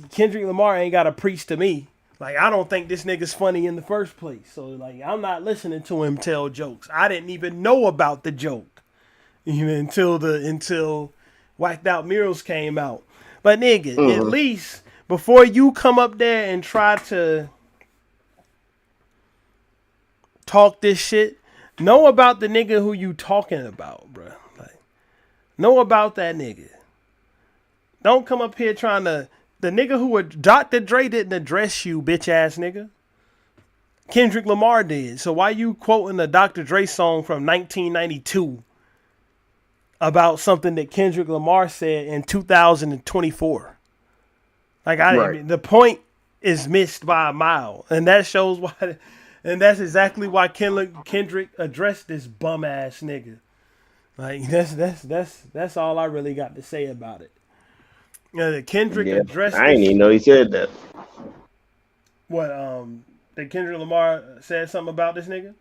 Kendrick Lamar ain't got to preach to me. Like, I don't think this nigga's funny in the first place. So, like, I'm not listening to him tell jokes. I didn't even know about the joke until Whacked Out Murals came out. But nigga, at least before you come up there and try to talk this shit, know about the nigga who you talking about, bro. Like, know about that nigga. Don't come up here trying to. The nigga who Dr. Dre didn't address you, bitch ass nigga. Kendrick Lamar did. So why you quoting a Dr. Dre song from 1992 about something that Kendrick Lamar said in 2024? Like, the point is missed by a mile, and that shows why. And that's exactly why Kendrick addressed this bum ass nigga. Like, that's all I really got to say about it. Kendrick addressed.
I didn't even know he said that.
What? That Kendrick Lamar said something about this nigga?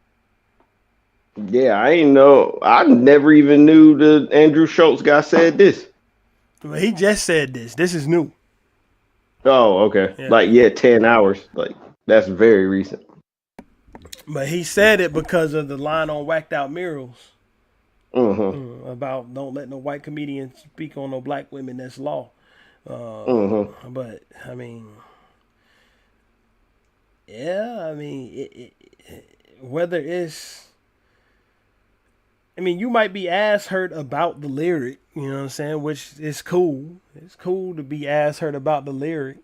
Yeah, I ain't know. I never even knew the Andrew Schultz guy said this.
Well, he just said this. This is new.
Oh, okay. Yeah. 10 hours. Like, that's very recent.
But he said it because of the line on Whacked Out Murals about don't let no white comedian speak on no black women. That's law. But I mean, yeah, I mean, whether it's, I mean, you might be ass hurt about the lyric, you know what I'm saying? Which is cool. It's cool to be ass hurt about the lyric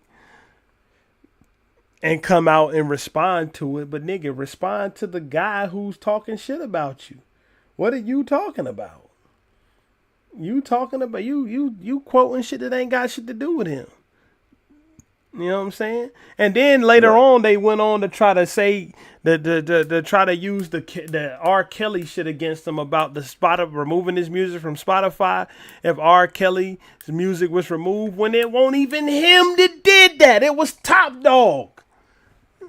and come out and respond to it. But nigga, respond to the guy who's talking shit about you. What are you talking about? You talking about you quoting shit that ain't got shit to do with him. You know what I'm saying? And then later on, they went on to try to say the try to use the R. Kelly shit against him about the removing his music from Spotify. If R. Kelly's music was removed, when it won't even him that did that. It was Top Dog.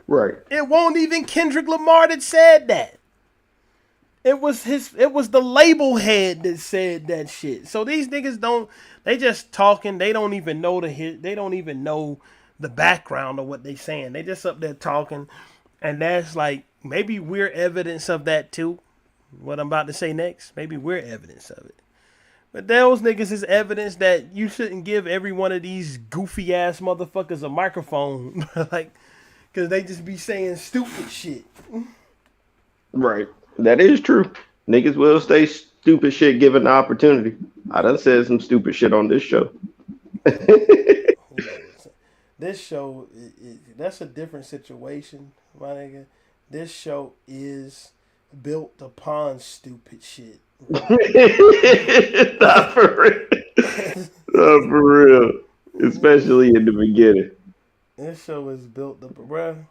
Right.
It won't even Kendrick Lamar that said that. It was the label head that said that shit. So these niggas they just talking. They don't even know they don't even know the background of what they saying. They just up there talking. And that's like, maybe we're evidence of that too. What I'm about to say next, maybe we're evidence of it. But those niggas is evidence that you shouldn't give every one of these goofy ass motherfuckers a microphone. Like, cause they just be saying stupid shit.
Right. That is true. Niggas will say stupid shit given the opportunity. I done said some stupid shit on this show.
This show, that's a different situation, my nigga. This show is built upon stupid shit.
Not for real. Not for real. Especially in the beginning.
This show is built up, bruh.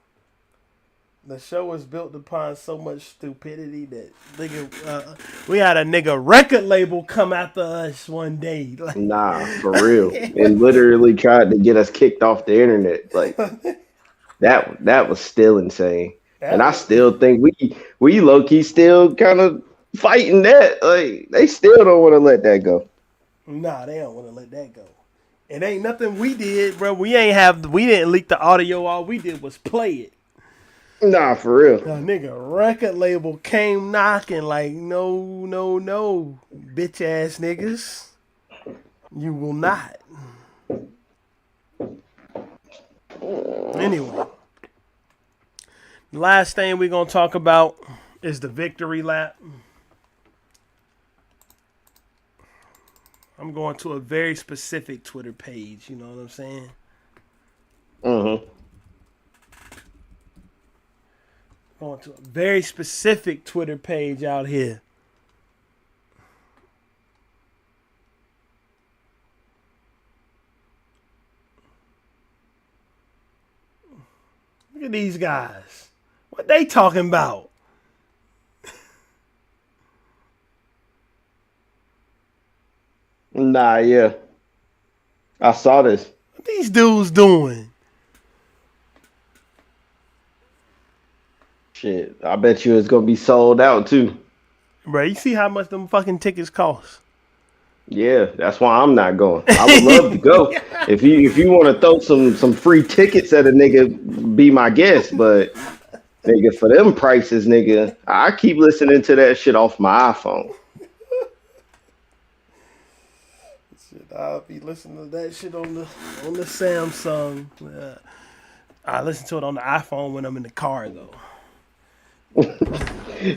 The show is built upon so much stupidity that nigga, we had a nigga record label come after us one day. Like,
nah, for real. And literally tried to get us kicked off the internet. Like that was still insane. And I still think we low key still kind of fighting that. Like they still don't want to let that go.
Nah, they don't want to let that go. It ain't nothing we did, bro. We didn't leak the audio. All we did was play it.
Nah, for real.
The nigga record label came knocking like, no, bitch ass niggas. You will not. Anyway. The last thing we're going to talk about is the victory lap. I'm going to a very specific Twitter page, you know what I'm saying?
Mm-hmm.
Going to a very specific Twitter page out here. Look at these guys. What they talking about?
Nah, yeah. I saw this.
What these dudes doing?
Shit, I bet you it's gonna be sold out too.
Bro, you see how much them fucking tickets cost?
Yeah, that's why I'm not going. I would love to go. If you want to throw some free tickets at a nigga, be my guest. But nigga, for them prices, nigga, I keep listening to that shit off my iPhone.
Shit, I'll be listening to that shit on the Samsung. I listen to it on the iPhone when I'm in the car though.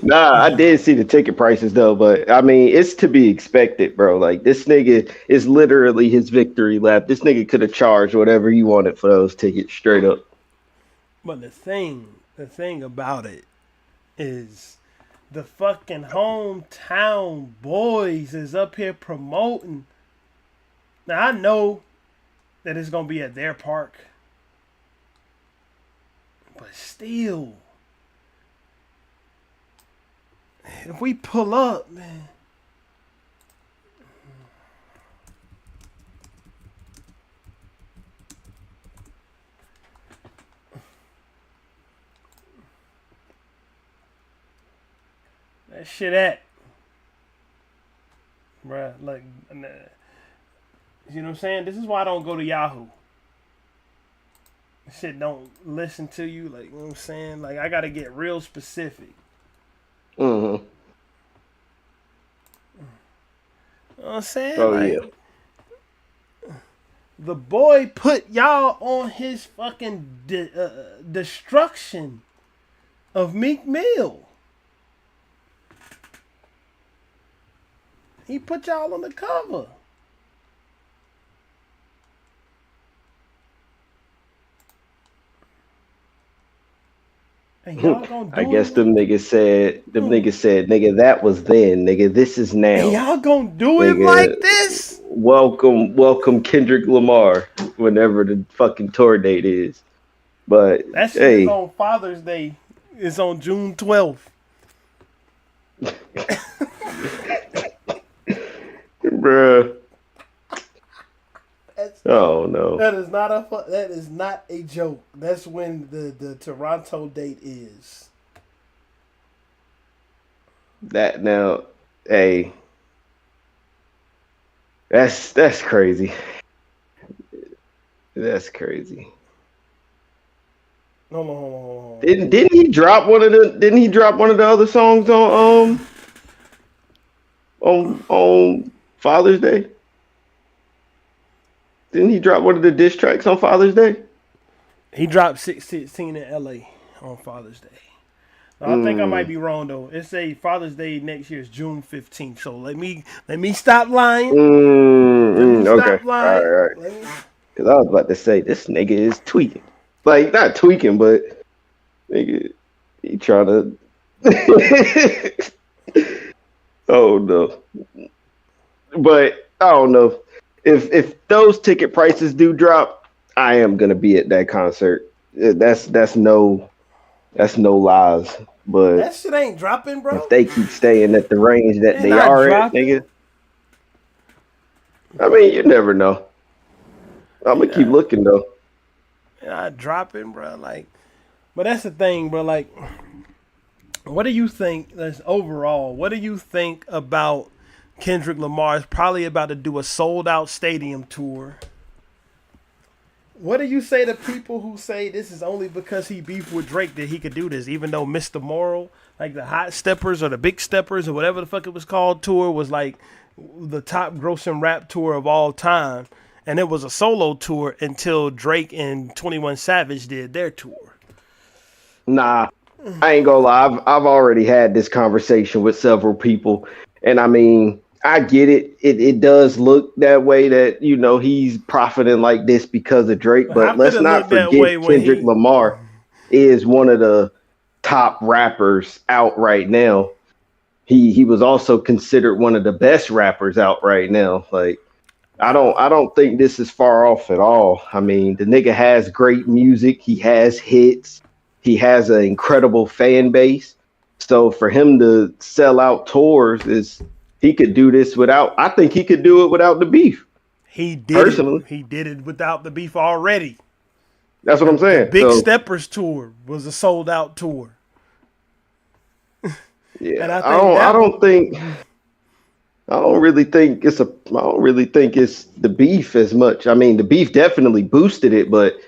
Nah, I did see the ticket prices though, but I mean, it's to be expected, bro. Like this nigga is literally his victory lap. This nigga could have charged whatever he wanted for those tickets, straight up.
But the thing about it is the fucking hometown boys is up here promoting. Now I know that it's gonna be at their park, but still. If we pull up, man. That shit at. Bruh, like, you know what I'm saying? This is why I don't go to Yahoo. shit don't listen to you. Like, you know what I'm saying? Like, I gotta get real specific.
Mm-hmm.
You know what I'm saying?
Oh,
like,
yeah.
The boy put y'all on his fucking destruction of Meek Mill. He put y'all on the cover. And y'all gonna do
I guess
it?
them niggas said, nigga, that was then, nigga. This is now.
And y'all gonna do it
Nigga,
like this?
welcome Kendrick Lamar whenever the fucking tour date is. But
That shit
hey,
is on Father's Day. It's on June 12th.
bruh. Oh no.
That is not a joke. That's when the Toronto date is.
That now, hey, that's crazy. That's crazy.
Hold on.
Didn't he drop one of the other songs on Father's Day? Didn't he drop one of the diss tracks on Father's Day?
He dropped 616 in LA on Father's Day. I think I might be wrong though. It say Father's Day next year is June 15th. So let me stop lying.
Okay. All right. Because I was about to say this nigga is tweaking. Like not tweaking, but nigga, he trying to. Oh no. But I don't know. If those ticket prices do drop, I am gonna be at that concert. That's no lies. But
that shit ain't dropping, bro.
If they keep staying at the range that they are at, nigga. I mean, you never know. I'm gonna keep looking though.
Not dropping, bro. Like, but that's the thing, bro. Like, what do you think? That's overall. What do you think about Kendrick Lamar is probably about to do a sold-out stadium tour? What do you say to people who say this is only because he beefed with Drake that he could do this, even though Mr. Moral, like the Hot Steppers or the Big Steppers or whatever the fuck it was called tour was like the top grossing rap tour of all time, and it was a solo tour until Drake and 21 Savage did their tour.
Nah, I ain't gonna lie. I've already had this conversation with several people, and I mean, I get it. It does look that way that, you know, he's profiting like this because of Drake, but let's not forget Kendrick Lamar is one of the top rappers out right now. He was also considered one of the best rappers out right now. Like, I don't think this is far off at all. I mean, the nigga has great music. He has hits. He has an incredible fan base. So for him to sell out tours he could do this without. I think he could do it without the beef.
He did.
Personally,
he did it without the beef already.
That's what I'm saying.
The Big Steppers tour was a sold out tour.
Yeah, and I don't really think it's the beef as much. I mean, the beef definitely boosted it, but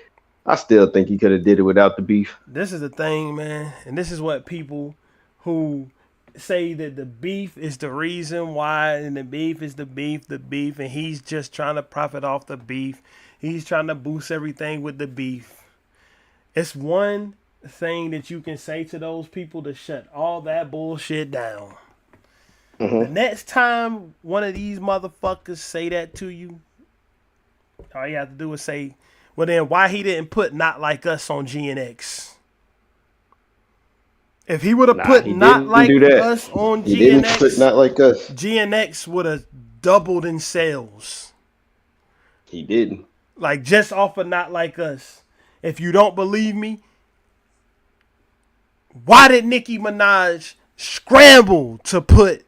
I still think he could have did it without the beef.
This is the thing, man, and this is what people who say that the beef is the reason why, and the beef is the beef, and he's just trying to profit off the beef. He's trying to boost everything with the beef. It's one thing that you can say to those people to shut all that bullshit down. Mm-hmm. The next time one of these motherfuckers say that to you, all you have to do is say, well then why he didn't put Not Like Us on GNX? If he would have put Not Like Us on GNX,
Not Like Us.
GNX would have doubled in sales.
He didn't.
Like just off of Not Like Us. If you don't believe me, why did Nicki Minaj scramble to put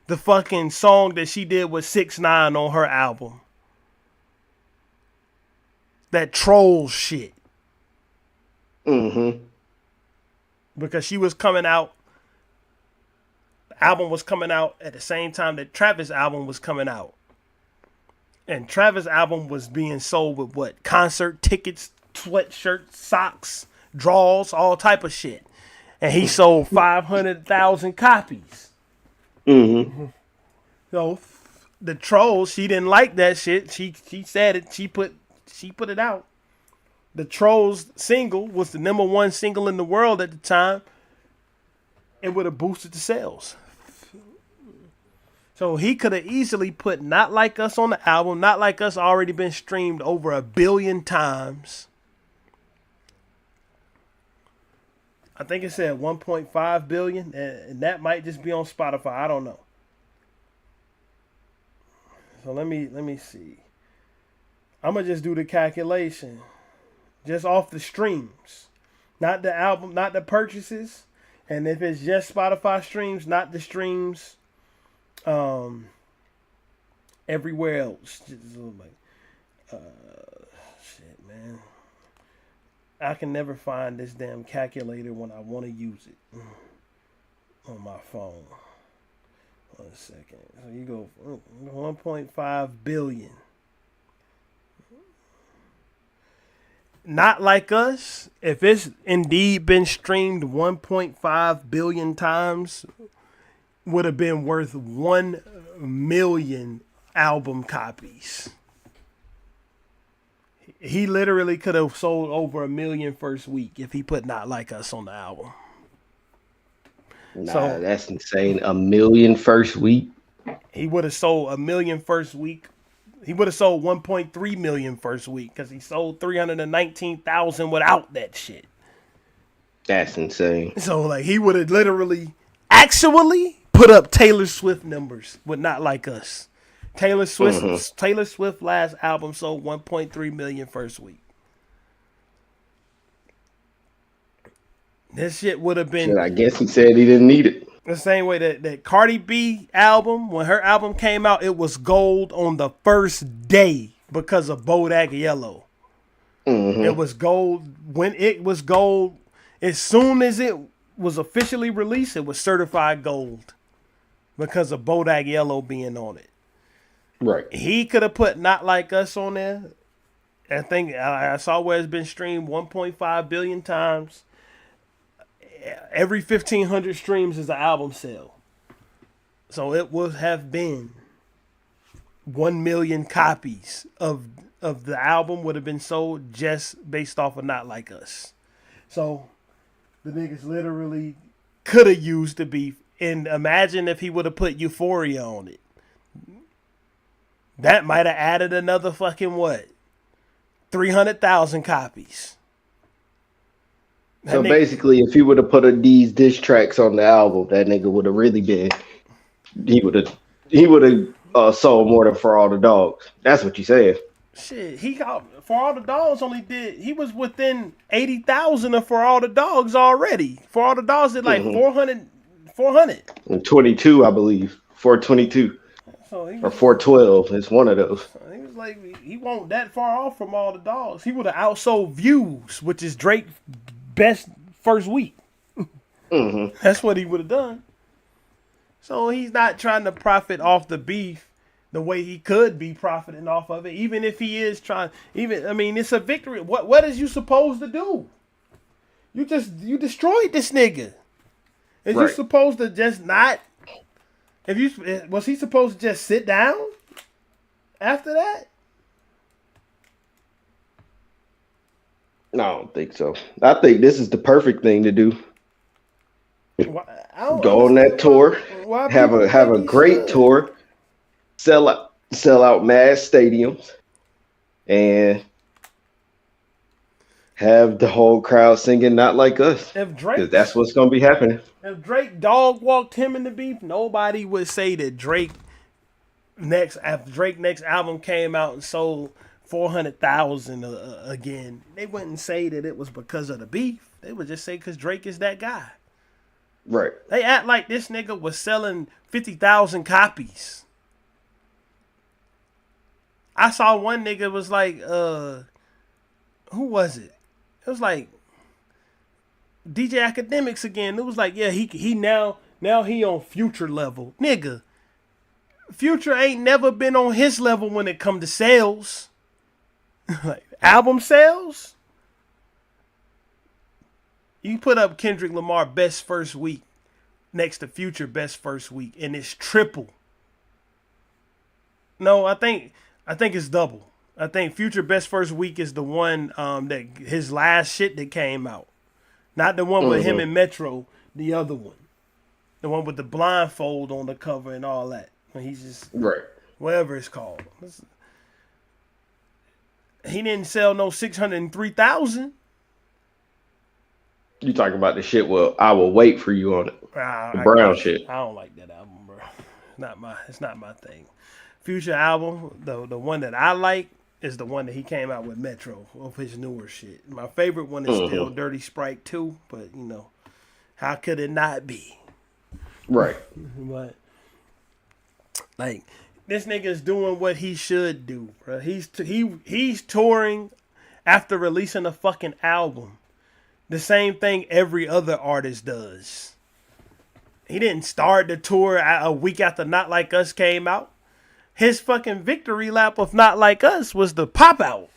the fucking song that she did with 6ix9ine on her album? That troll shit.
Mm-hmm.
Because she was coming out, the album was coming out at the same time that Travis' album was coming out. And Travis' album was being sold with what? Concert tickets sweatshirts, socks, drawers, all type of shit. And he sold 500,000 copies.
Mm-hmm.
So the Trolls, she didn't like that shit. She said it. She put it out. The Trolls single was the #1 single in the world at the time. It would have boosted the sales. So he could have easily put Not Like Us on the album. Not Like Us already been streamed over 1 billion times. I think it said 1.5 billion, and that might just be on Spotify. I don't know. So let me see. I'm gonna just do the calculation, just off the streams, not the album, not the purchases, and if it's just Spotify streams, not the streams, everywhere else. Just like, shit, man. I can never find this damn calculator when I want to use it on my phone. 1 second. So you go 1.5 billion. Not Like Us, if it's indeed been streamed 1.5 billion times, would have been worth 1 million album copies. He literally could have sold over 1 million first week if he put Not Like Us on the album.
Nah,
So-
that's insane. 1 million first week.
He would have sold 1 million first week. He would have sold 1.3 million first week because he sold 319,000 without that shit.
That's insane.
So like he would have literally actually put up Taylor Swift numbers with Not Like Us. Taylor Swift last album sold 1.3 million first week. This shit would have been
Shit, I guess he said he didn't need it.
the same way that Cardi B album, when her album came out, it was gold on the first day because of Bodak Yellow.
Mm-hmm.
It was gold when it was gold. As soon as it was officially released, it was certified gold because of Bodak Yellow being on it.
Right.
He could have put Not Like Us on there. I think I saw where it's been streamed 1.5 billion times. Every 1,500 streams is an album sale. So it would have been 1 million copies of the album would have been sold just based off of Not Like Us. So the niggas literally could have used the beef. And imagine if he would have put Euphoria on it. That might have added another fucking what? 300,000 copies. That
So
nigga-
basically, if he would have put these diss tracks on the album, that nigga would have really been. He would have sold more than For All the Dogs. That's what you said.
Shit, he got For All the Dogs he was within 80,000 of For All the Dogs already. For All the Dogs did like 400.
And 22, I believe. 422
So he
or
was,
412. It's one of those.
he was like, he wasn't that far off from All the Dogs. He would have outsold Views, which is Drake's best first week.
Mm-hmm.
That's what he would have done. So he's not trying to profit off the beef the way he could be profiting off of it. Even if he is trying, it's a victory. What is you supposed to do? You destroyed this nigga. Is you
Right.
supposed to just not? Was he supposed to just sit down after that?
No, I don't think so. I think this is the perfect thing to do. Go on that tour, have a great tour, sell out mass stadiums, and have the whole crowd singing "Not Like Us."
If
'Cause
Drake,
that's what's gonna be happening.
if Drake dog walked him in the beef, nobody would say that after Drake next album came out and sold 400,000 again. They wouldn't say that it was because of the beef. They would just say because Drake is that guy.
Right.
They act like this nigga was selling 50,000 copies. I saw one nigga was like, who was it? It was like DJ Academics again. It was like, yeah, he now he on Future level. Nigga, Future ain't never been on his level when it come to sales. Like album sales. You put up Kendrick Lamar best first week next to Future best first week, and it's triple. No, I think it's double. I think Future best first week is the one that his last shit that came out, not the one with him and Metro. The other one, the one with the blindfold on the cover and all that. When he's just whatever it's called. He didn't sell no 603,000.
You talking about the shit? Well, I will wait for you on it. The brown shit.
I don't like that album, bro. It's not my thing. Future album, the one that I like is the one that he came out with Metro of his newer shit. My favorite one is still Dirty Sprite 2, but you know, how could it not be?
Right.
But like this nigga's doing what he should do, bro. He's touring after releasing a fucking album. The same thing every other artist does. He didn't start the tour a week after Not Like Us came out. His fucking victory lap of Not Like Us was the pop out,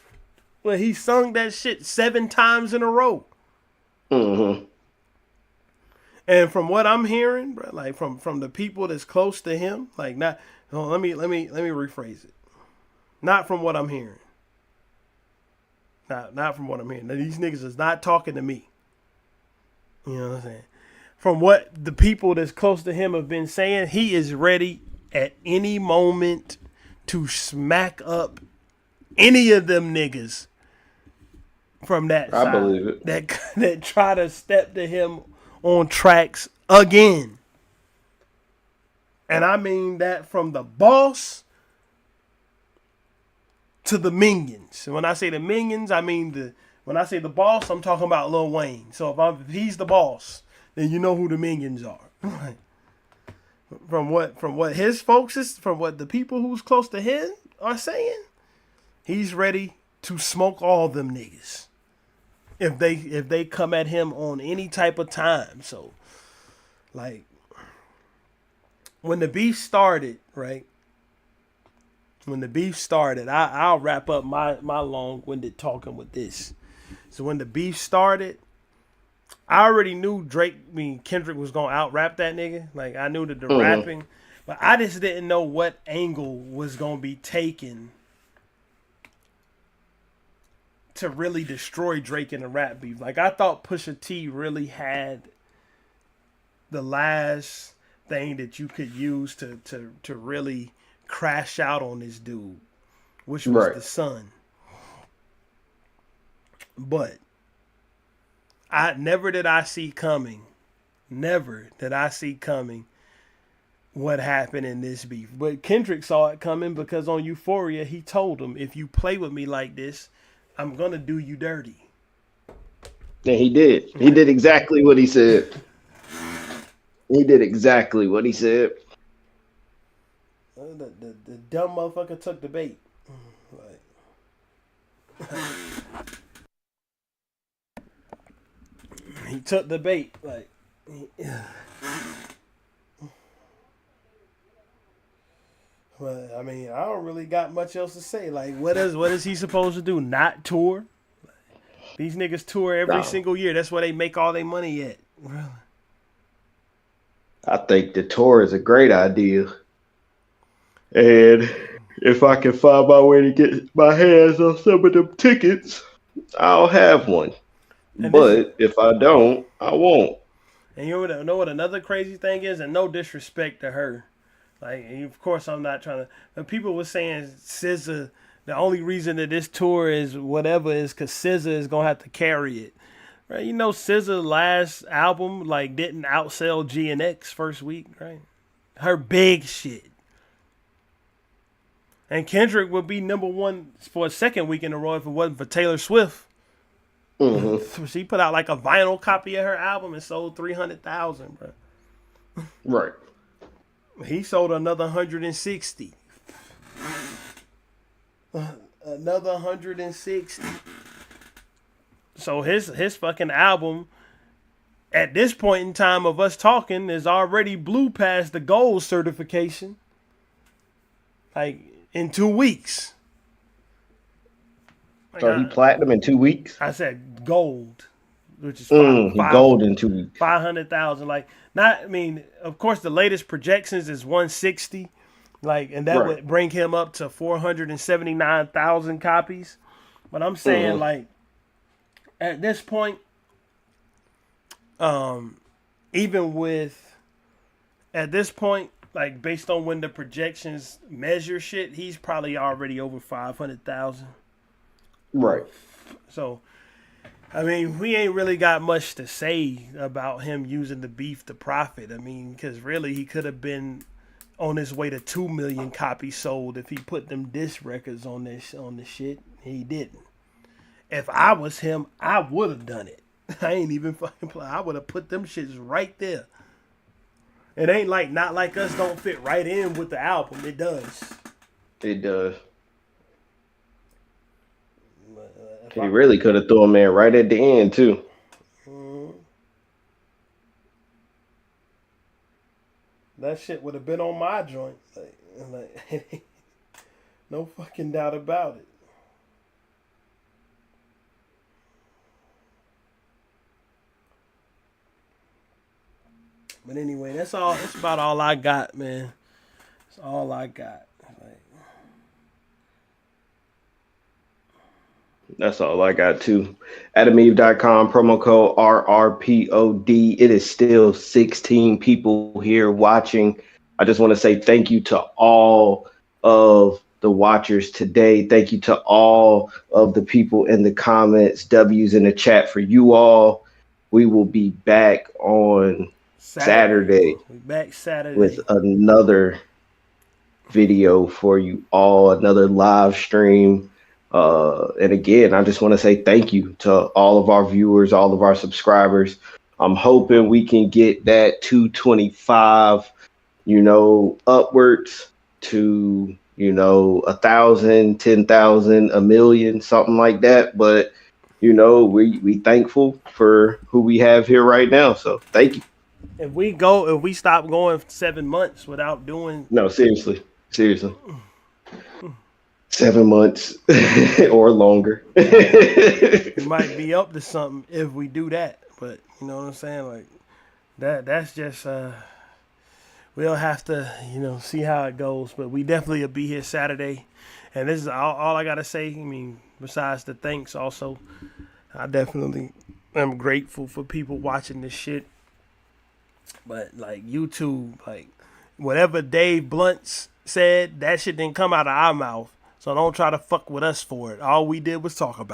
where he sung that shit 7 times in a row. And from what I'm hearing, bro, like from the people that's close to him, like not. Let me rephrase it. Not from what I'm hearing. Not from what I'm hearing. Now, these niggas is not talking to me. You know what I'm saying? From what the people that's close to him have been saying, he is ready at any moment to smack up any of them niggas from that side.
I believe it.
That try to step to him on tracks again. And I mean that from the boss to the minions. And when I say the minions, I mean when I say the boss, I'm talking about Lil Wayne. So if he's the boss, then you know who the minions are. From what his folks is, from what the people who's close to him are saying, he's ready to smoke all them niggas if they come at him on any type of time. So like when the beef started, right? When the beef started, I'll wrap up my long-winded talking with this. So when the beef started, I already knew Kendrick was gonna out-rap that nigga. Like I knew that the rapping, but I just didn't know what angle was gonna be taken to really destroy Drake in the rap beef. Like I thought Pusha T really had the last thing that you could use to really crash out on this dude, which was the Sun. But never did I see coming what happened in this beef. But Kendrick saw it coming because on Euphoria, he told him, if you play with me like this, I'm going to do you dirty.
And he did. He did exactly what he said. The
dumb motherfucker took the bait. He took the bait. Well, I mean, I don't really got much else to say. Like, what is he supposed to do? Not tour? These niggas tour every single year. That's where they make all their money at. Really?
I think the tour is a great idea. And if I can find my way to get my hands on some of them tickets, I'll have one. But if I don't, I won't.
And you know what another crazy thing is? And no disrespect to her. Like, of course, I'm not trying to. But people were saying SZA, the only reason that this tour is whatever is because SZA is going to have to carry it. Right? You know, SZA last album, like, didn't outsell G&X first week, right? Her big shit. And Kendrick would be number one for a second week in a row if it wasn't for Taylor Swift. She put out like a vinyl copy of her album and sold 300,000, bro.
Right.
He sold another 160. Another 160. So his fucking album, at this point in time of us talking, is already blew past the gold certification. Like in 2 weeks.
So he platinum in 2 weeks?
I said gold. which is
golden 2 weeks.
500,000. Like, not, I mean, of course, the latest projections is 160. Like, and that would bring him up to 479,000 copies. But I'm saying, like, at this point, even with, at this point, like, based on when the projections measure shit, he's probably already over 500,000.
Right.
So, I mean, we ain't really got much to say about him using the beef to profit. I mean, because really he could have been on his way to 2 million copies sold if he put them disc records on the shit. He didn't. If I was him, I would have done it. I ain't even fucking play. I would have put them shits right there. It ain't like Not Like Us don't fit right in with the album. It does.
It does. He really could have thrown him in right at the end too.
That shit would have been on my joint. Like no fucking doubt about it. But anyway, that's all. That's about all I got, man. That's all I got. Like,
that's all I got too. AdamEve.com, promo code RRPOD. It is still 16 people here watching. I just want to say thank you to all of the watchers today. Thank you to all of the people in the comments, W's in the chat for you all. We will be back on Saturday.
We're back Saturday
with another video for you all, another live stream. And again, I just want to say thank you to all of our viewers, all of our subscribers. I'm hoping we can get that 225, upwards to, 1,000, 10,000, a million, something like that. But, we thankful for who we have here right now. So thank you.
If we stop going 7 months without doing.
No, seriously. 7 months or longer.
We might be up to something if we do that. But you know what I'm saying? Like that's just we'll have to, see how it goes. But we definitely will be here Saturday. And this is all I gotta say. I mean, besides the thanks also, I definitely am grateful for people watching this shit. But like YouTube, like whatever Dave Blunt's said, that shit didn't come out of our mouth. So don't try to fuck with us for it. All we did was talk about it.